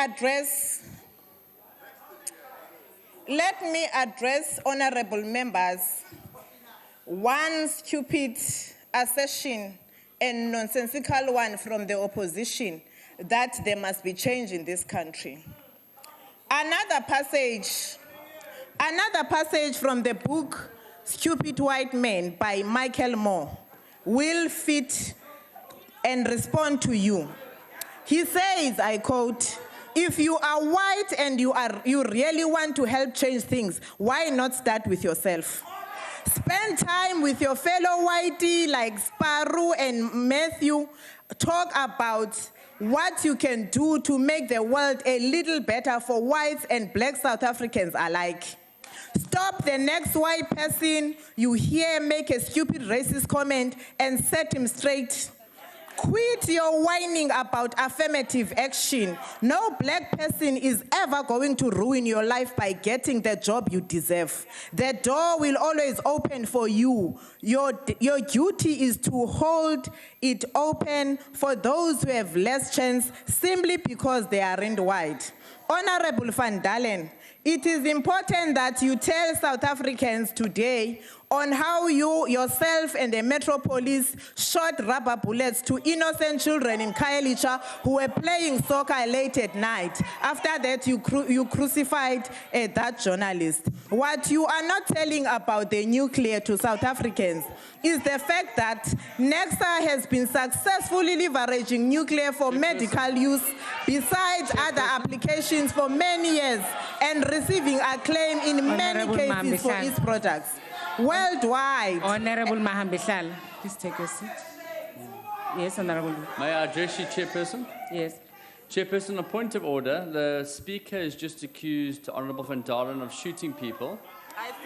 address honorable members one stupid assertion and nonsensical one from the opposition that there must be change in this country. Another passage from the book Stupid White Men by Michael Moore will fit and respond to you. He says, I quote, "If you are white and you really want to help change things, why not start with yourself? Spend time with your fellow whitey like Sparrow and Matthew. Talk about what you can do to make the world a little better for whites and black South Africans alike. Stop the next white person you hear make a stupid racist comment and set him straight. Quit your whining about affirmative action. No black person is ever going to ruin your life by getting the job you deserve. The door will always open for you. Your duty is to hold it open for those who have less chance simply because they aren't white. Honorable Van Dalen, it is important that you tell South Africans today on how you yourself and the Metro Police shot rubber bullets to innocent children in Khayelitsha who were playing soccer late at night. After that, you crucified that journalist. What you are not telling about the nuclear to South Africans is the fact that NEXA has been successfully leveraging nuclear for medical use besides other applications for many years and receiving acclaim in many cases for its products. Worldwide. Honorable Mahambehlala, please take a seat. Yes, Honorable. May I address you, Chairperson? Yes. Chairperson, a point of order. The Speaker has just accused Honourable Van Dalen of shooting people,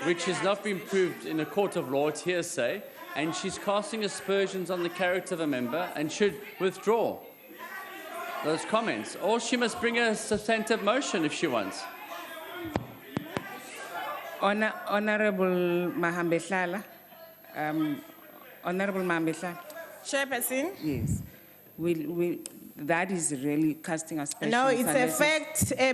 which has not been proved in a court of law. It's hearsay. And she's casting aspersions on the character of a member and should withdraw those comments. Or she must bring a substantive motion if she wants. Honorable Mahambehlala, Honorable Mahambehlala. Chairperson? Yes. That is really casting aspersions. No, it's a fact. A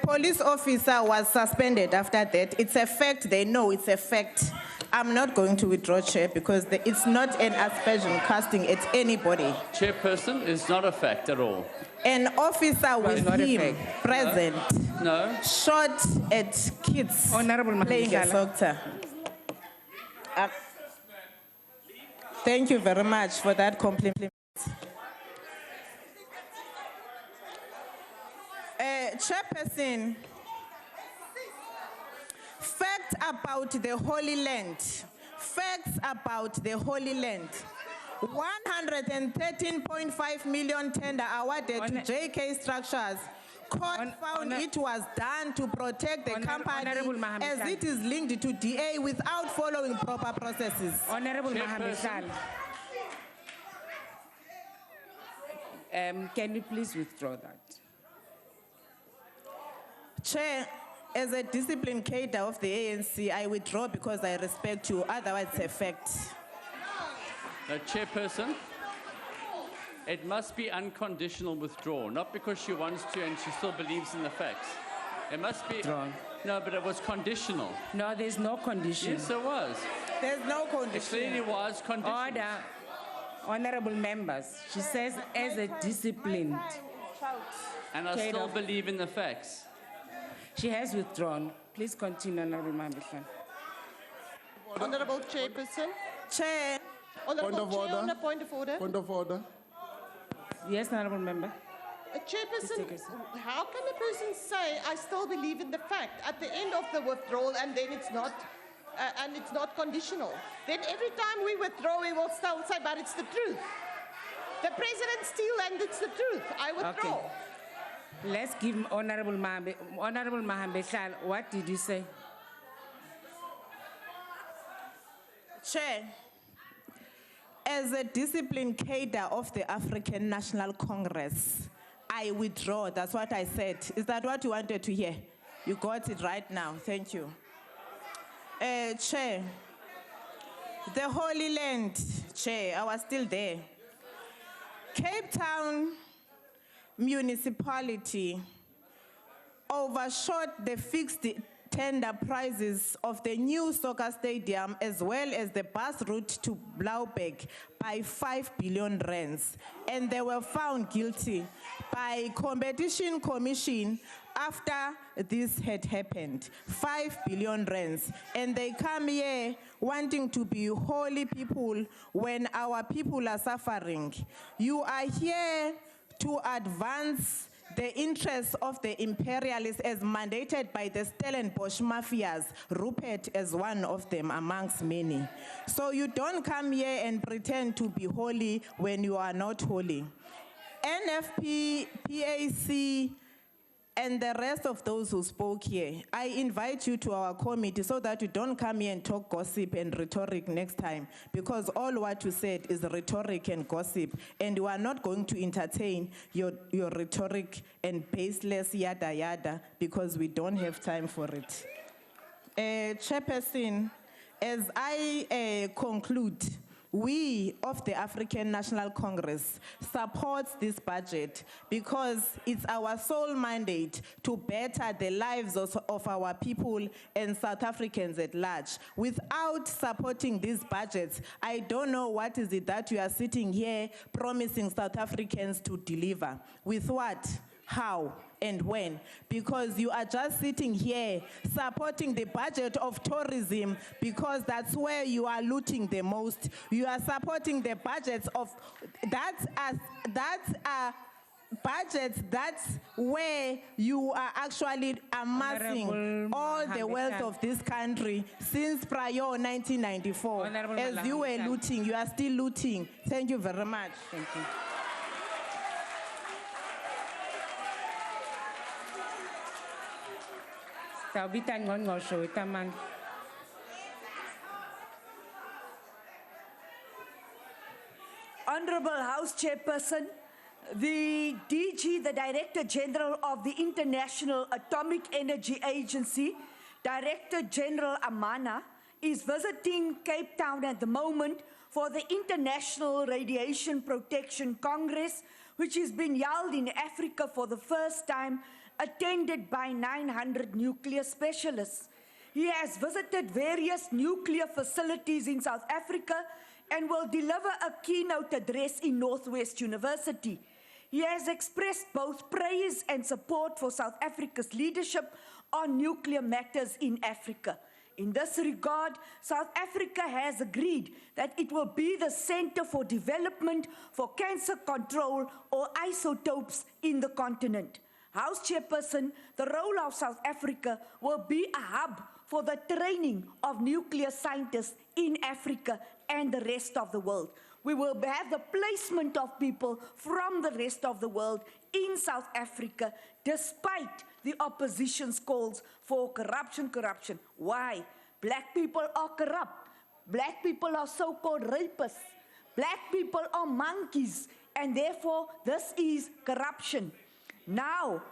police officer was suspended after that. It's a fact. They know it's a fact. I'm not going to withdraw, Chair, because it's not an aspersion casting at anybody. Chairperson, it's not a fact at all. An officer with him present shot at kids playing a soccer. Thank you very much for that compliment. Chairperson, facts about the Holy Land. Facts about the Holy Land. 113.5 million tender awarded to JK Structures. Court found it was done to protect the company as it is linked to DA without following proper processes. Honorable Mahambehlala. Can you please withdraw that? Chair, as a disciplined cadre of the ANC, I withdraw because I respect you, otherwise it's a fact. Chairperson, it must be unconditional withdrawal, not because she wants to and she still believes in the facts. It must be... Withdrawn. No, but it was conditional. No, there's no condition. Yes, it was. There's no condition. It clearly was conditional. Order. Honorable members, she says as a disciplined. And I still believe in the facts. She has withdrawn. Please continue, Honorable Mahambehlala. Honorable Chairperson. Chair. Honorable Chair, on a point of order. Point of order. Yes, Honorable Member. Chairperson, how can a person say, I still believe in the fact at the end of the withdrawal and then it's not conditional? Then every time we withdraw, we will still say, but it's the truth. The President still, and it's the truth. I withdraw. Okay. Let's give Honorable Mahambehlala. What did you say? Chair, as a disciplined cadre of the African National Congress, I withdraw. That's what I said. Is that what you wanted to hear? You got it right now. Thank you. Chair, the Holy Land, Chair, I was still there. Cape Town municipality overshot the fixed tender prices of the new soccer stadium as well as the bus route to Blauberg by 5 billion rands. And they were found guilty by Competition Commission after this had happened. 5 billion rands. And they come here wanting to be holy people when our people are suffering. You are here to advance the interests of the imperialists as mandated by the Stellenbosch mafias, Rupert as one of them amongst many. So you don't come here and pretend to be holy when you are not holy. NFP, PAC, and the rest of those who spoke here, I invite you to our committee so that you don't come here and talk gossip and rhetoric next time, because all what you said is rhetoric and gossip, and we are not going to entertain your rhetoric and baseless yada yada, because we don't have time for it. Chairperson, as I conclude, we of the African National Congress supports this budget because it's our sole mandate to better the lives of our people and South Africans at large. Without supporting these budgets, I don't know what is it that you are sitting here promising South Africans to deliver. With what? How? And when? Because you are just sitting here supporting the budget of tourism because that's where you are looting the most. You are supporting the budgets of, that's budgets, that's where you are actually amassing all the wealth of this country since prior 1994. As you were looting, you are still looting. Thank you very much. Thank you. Honorable House Chairperson, the DG, the Director General of the International Atomic Energy Agency, Director General Amana, is visiting Cape Town at the moment for the International Radiation Protection Congress, which is being held in Africa for the first time, attended by 900 nuclear specialists. He has visited various nuclear facilities in South Africa and will deliver a keynote address in Northwest University. He has expressed both praise and support for South Africa's leadership on nuclear matters in Africa. In this regard, South Africa has agreed that it will be the Center for Development for Cancer Control, or isotopes, in the continent. House Chairperson, the role of South Africa will be a hub for the training of nuclear scientists in Africa and the rest of the world. We will have the placement of people from the rest of the world in South Africa, despite the opposition's calls for corruption. Why? Black people are corrupt. Black people are so-called rapists. Black people are monkeys, and therefore this is corruption. Now,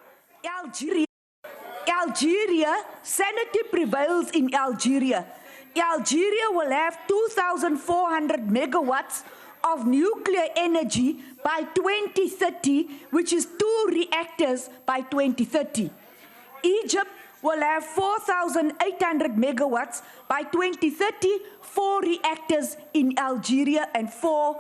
Algeria, sanity prevails in Algeria. Algeria will have 2,400 megawatts of nuclear energy by 2030, which is 2 reactors by 2030. Egypt will have 4,800 megawatts by 2030, 4 reactors in Algeria and 4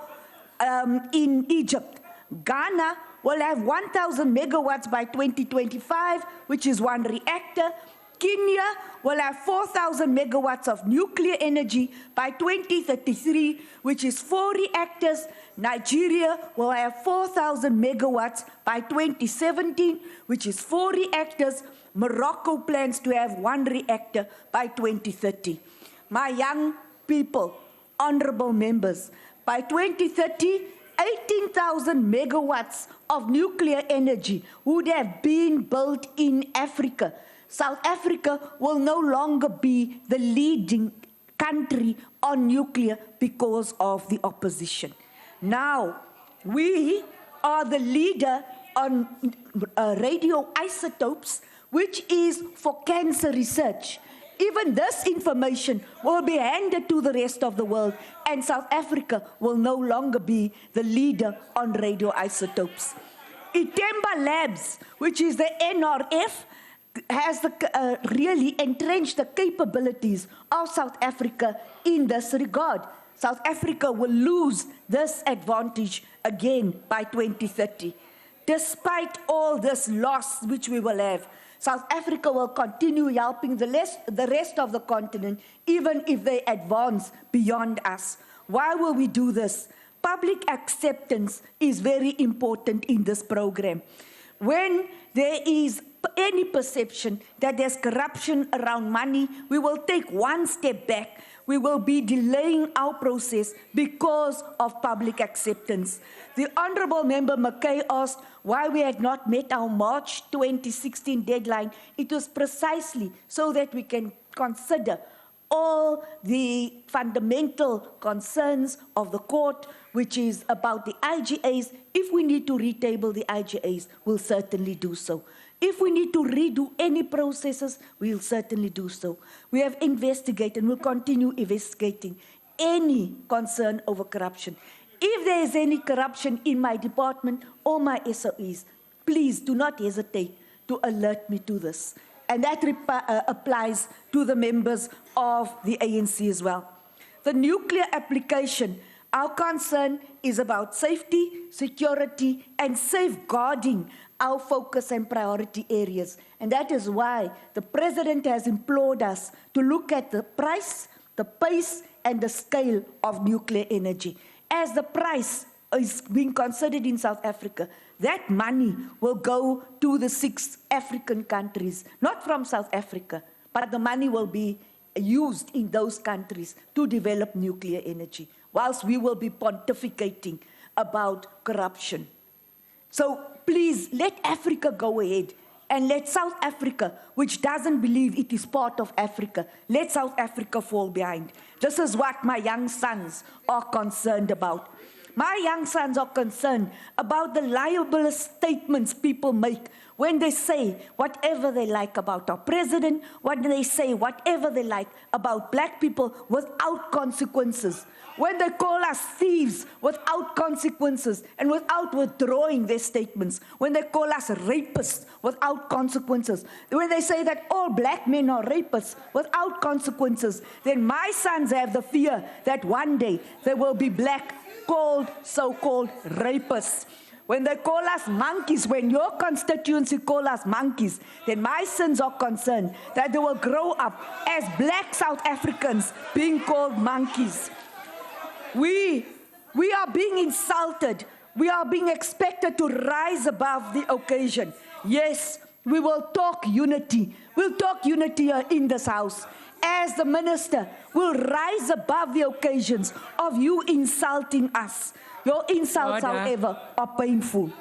in Egypt. Ghana will have 1,000 megawatts by 2025, which is 1 reactor. Kenya will have 4,000 megawatts of nuclear energy by 2033, which is 4 reactors. Nigeria will have 4,000 megawatts by 2017, which is 4 reactors. Morocco plans to have 1 reactor by 2030. My young people, honorable members, by 2030, 18,000 megawatts of nuclear energy would have been built in Africa. South Africa will no longer be the leading country on nuclear because of the opposition. Now, we are the leader on radioisotopes, which is for cancer research. Even this information will be handed to the rest of the world, and South Africa will no longer be the leader on radioisotopes. Itemba Labs, which is the NRF, has really entrenched the capabilities of South Africa in this regard. South Africa will lose this advantage again by 2030. Despite all this loss which we will have, South Africa will continue helping the rest of the continent, even if they advance beyond us. Why will we do this? Public acceptance is very important in this program. When there is any perception that there's corruption around money, we will take 1 step back. We will be delaying our process because of public acceptance. The Honourable Member McKay asked why we had not met our March 2016 deadline. It was precisely so that we can consider all the fundamental concerns of the court, which is about the IGAs. If we need to retable the IGAs, we'll certainly do so. If we need to redo any processes, we'll certainly do so. We have investigated and will continue investigating any concern over corruption. If there is any corruption in my department or my SOEs, please do not hesitate to alert me to this. And that applies to the members of the ANC as well. The nuclear application, our concern is about safety, security, and safeguarding our focus and priority areas. And that is why the President has implored us to look at the price, the pace, and the scale of nuclear energy. As the price is being considered in South Africa, that money will go to the 6 African countries, not from South Africa, but the money will be used in those countries to develop nuclear energy, whilst we will be pontificating about corruption. So please let Africa go ahead and let South Africa, which doesn't believe it is part of Africa, let South Africa fall behind. This is what my young sons are concerned about. My young sons are concerned about the libelous statements people make when they say whatever they like about our president, when they say whatever they like about black people without consequences, when they call us thieves without consequences and without withdrawing their statements, when they call us rapists without consequences, when they say that all black men are rapists without consequences, then my sons have the fear that one day there will be black so-called rapists. When they call us monkeys, when your constituency call us monkeys, then my sons are concerned that they will grow up as black South Africans being called monkeys. We are being insulted. We are being expected to rise above the occasion. Yes, we will talk unity. We'll talk unity in this house. As the minister, will rise above the occasions of you insulting us. Your insults, however, are painful.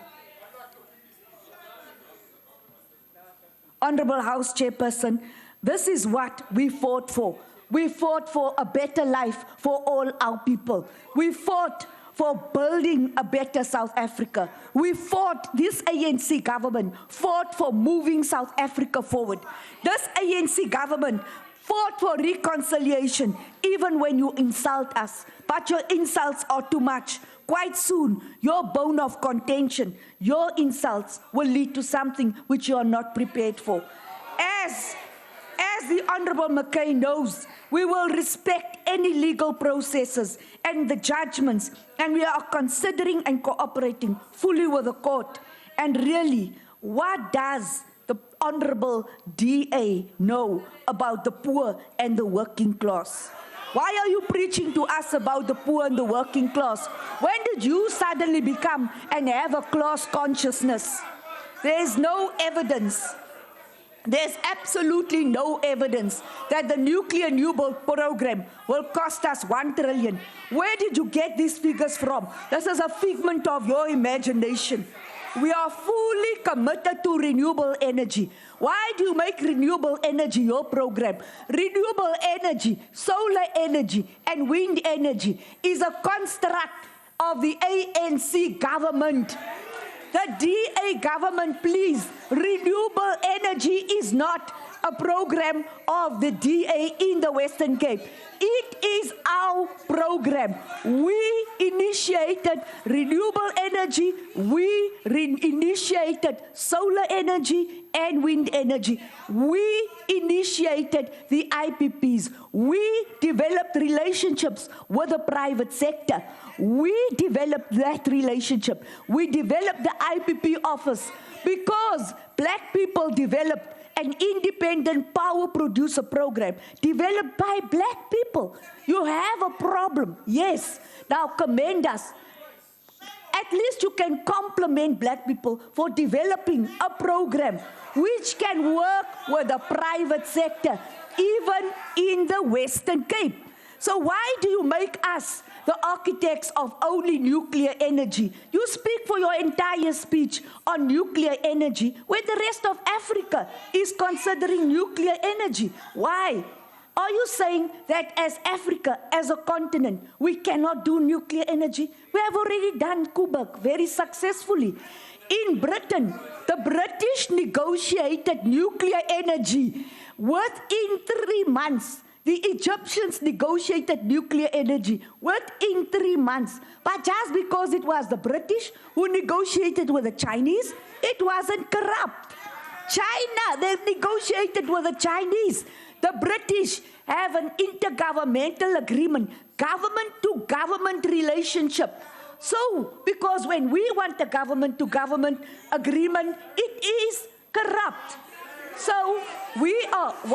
Honorable House Chairperson, this is what we fought for. We fought for a better life for all our people. We fought for building a better South Africa. We fought, this ANC government fought for moving South Africa forward. This ANC government fought for reconciliation, even when you insult us. But your insults are too much. Quite soon, your bone of contention, your insults will lead to something which you are not prepared for. As the Honorable McKay knows, we will respect any legal processes and the judgments, and we are considering and cooperating fully with the court. And really, what does the Honorable DA know about the poor and the working class? Why are you preaching to us about the poor and the working class? When did you suddenly become and have a class consciousness? There is no evidence. There's absolutely no evidence that the nuclear renewable program will cost us 1 trillion. Where did you get these figures from? This is a figment of your imagination. We are fully committed to renewable energy. Why do you make renewable energy your program? Renewable energy, solar energy, and wind energy is a construct of the ANC government. The DA government, please, renewable energy is not a program of the DA in the Western Cape. It is our program. We initiated renewable energy, we initiated solar energy and wind energy. We initiated the IPPs. We developed relationships with the private sector. We developed that relationship. We developed the IPP office because black people developed an independent power producer program developed by black people. You have a problem, yes. Now commend us. At least you can compliment black people for developing a program which can work with the private sector, even in the Western Cape. So why do you make us the architects of only nuclear energy? You speak for your entire speech on nuclear energy when the rest of Africa is considering nuclear energy. Why? Are you saying that as Africa, as a continent, we cannot do nuclear energy? We have already done Kuberg very successfully. In Britain, the British negotiated nuclear energy within 3 months. The Egyptians negotiated nuclear energy within 3 months. But just because it was the British who negotiated with the Chinese, it wasn't corrupt. China, they negotiated with the Chinese. The British have an intergovernmental agreement, government-to-government relationship. So, because when we want a government-to-government agreement, it is corrupt. So,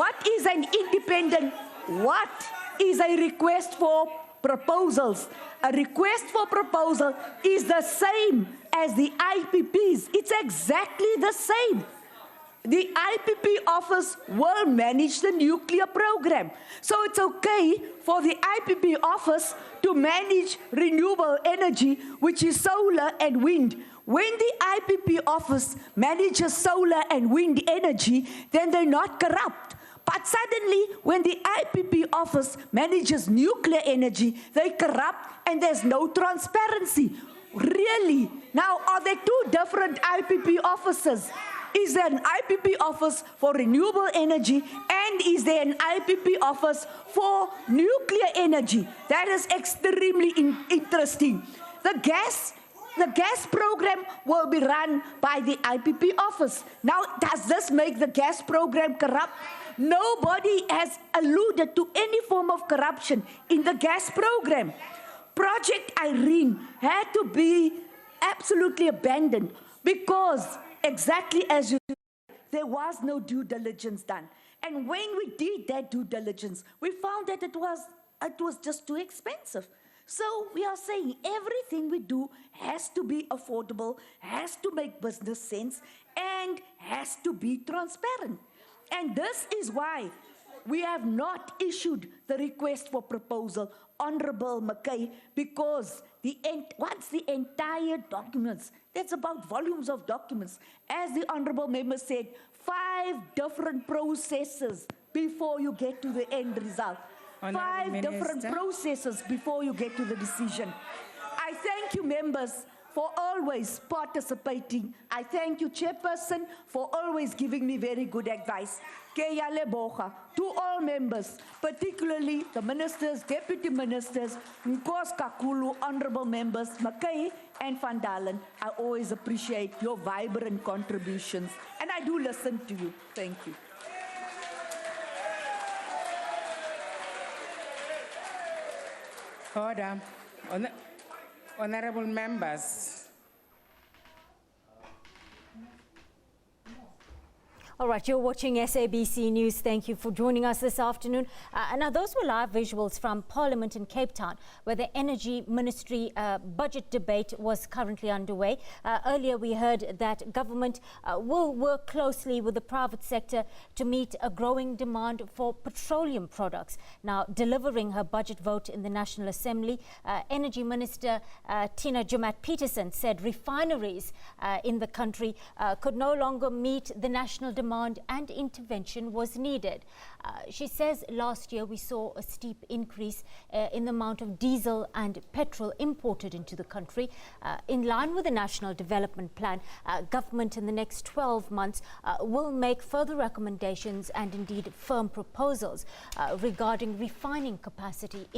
what is an independent, what is a request for proposals? A request for proposal is the same as the IPPs. It's exactly the same. The IPP office will manage the nuclear program. So it's okay for the IPP office to manage renewable energy, which is solar and wind. When the IPP office manages solar and wind energy, then they're not corrupt. But suddenly, when the IPP office manages nuclear energy, they corrupt and there's no transparency. Really? Now, are there two different IPP offices? Is there an IPP office for renewable energy and is there an IPP office for nuclear energy? That is extremely interesting. The gas program will be run by the IPP office. Now, does this make the gas program corrupt? Nobody has alluded to any form of corruption in the gas program. Project Irene had to be absolutely abandoned because, exactly as you said, there was no due diligence done. And when we did that due diligence, we found that it was just too expensive. So we are saying everything we do has to be affordable, has to make business sense, and has to be transparent. And this is why we have not issued the request for proposal, Honorable McKay, because once the entire documents, that's about volumes of documents, as the Honorable Member said, 5 different processes before you get to the end result. Honorable 5 different Minister. processes before you get to the decision. I thank you, members, for always participating. I thank you, Chairperson, for always giving me very good advice. Ke ya leboga to all members, particularly the ministers, deputy ministers, Nkos Kakulu, honorable members, McKay and Van Dalen. I always appreciate your vibrant contributions, and I do listen to you. Thank you. Order. Honorable members. All right, you're watching SABC News. Thank you for joining us this afternoon. Now, those were live visuals from Parliament in Cape Town, where the Energy Ministry budget debate was currently underway. Earlier, we heard that government will work closely with the private sector to meet a growing demand for petroleum products. Now, delivering her budget vote in the National Assembly, Energy Minister Tina Joemat-Pettersson said refineries in the country could no longer meet the national demand and intervention was needed. She says last year we saw a steep increase in the amount of diesel and petrol imported into the country. In line with the National Development Plan, government in the next 12 months will make further recommendations and indeed firm proposals regarding refining capacity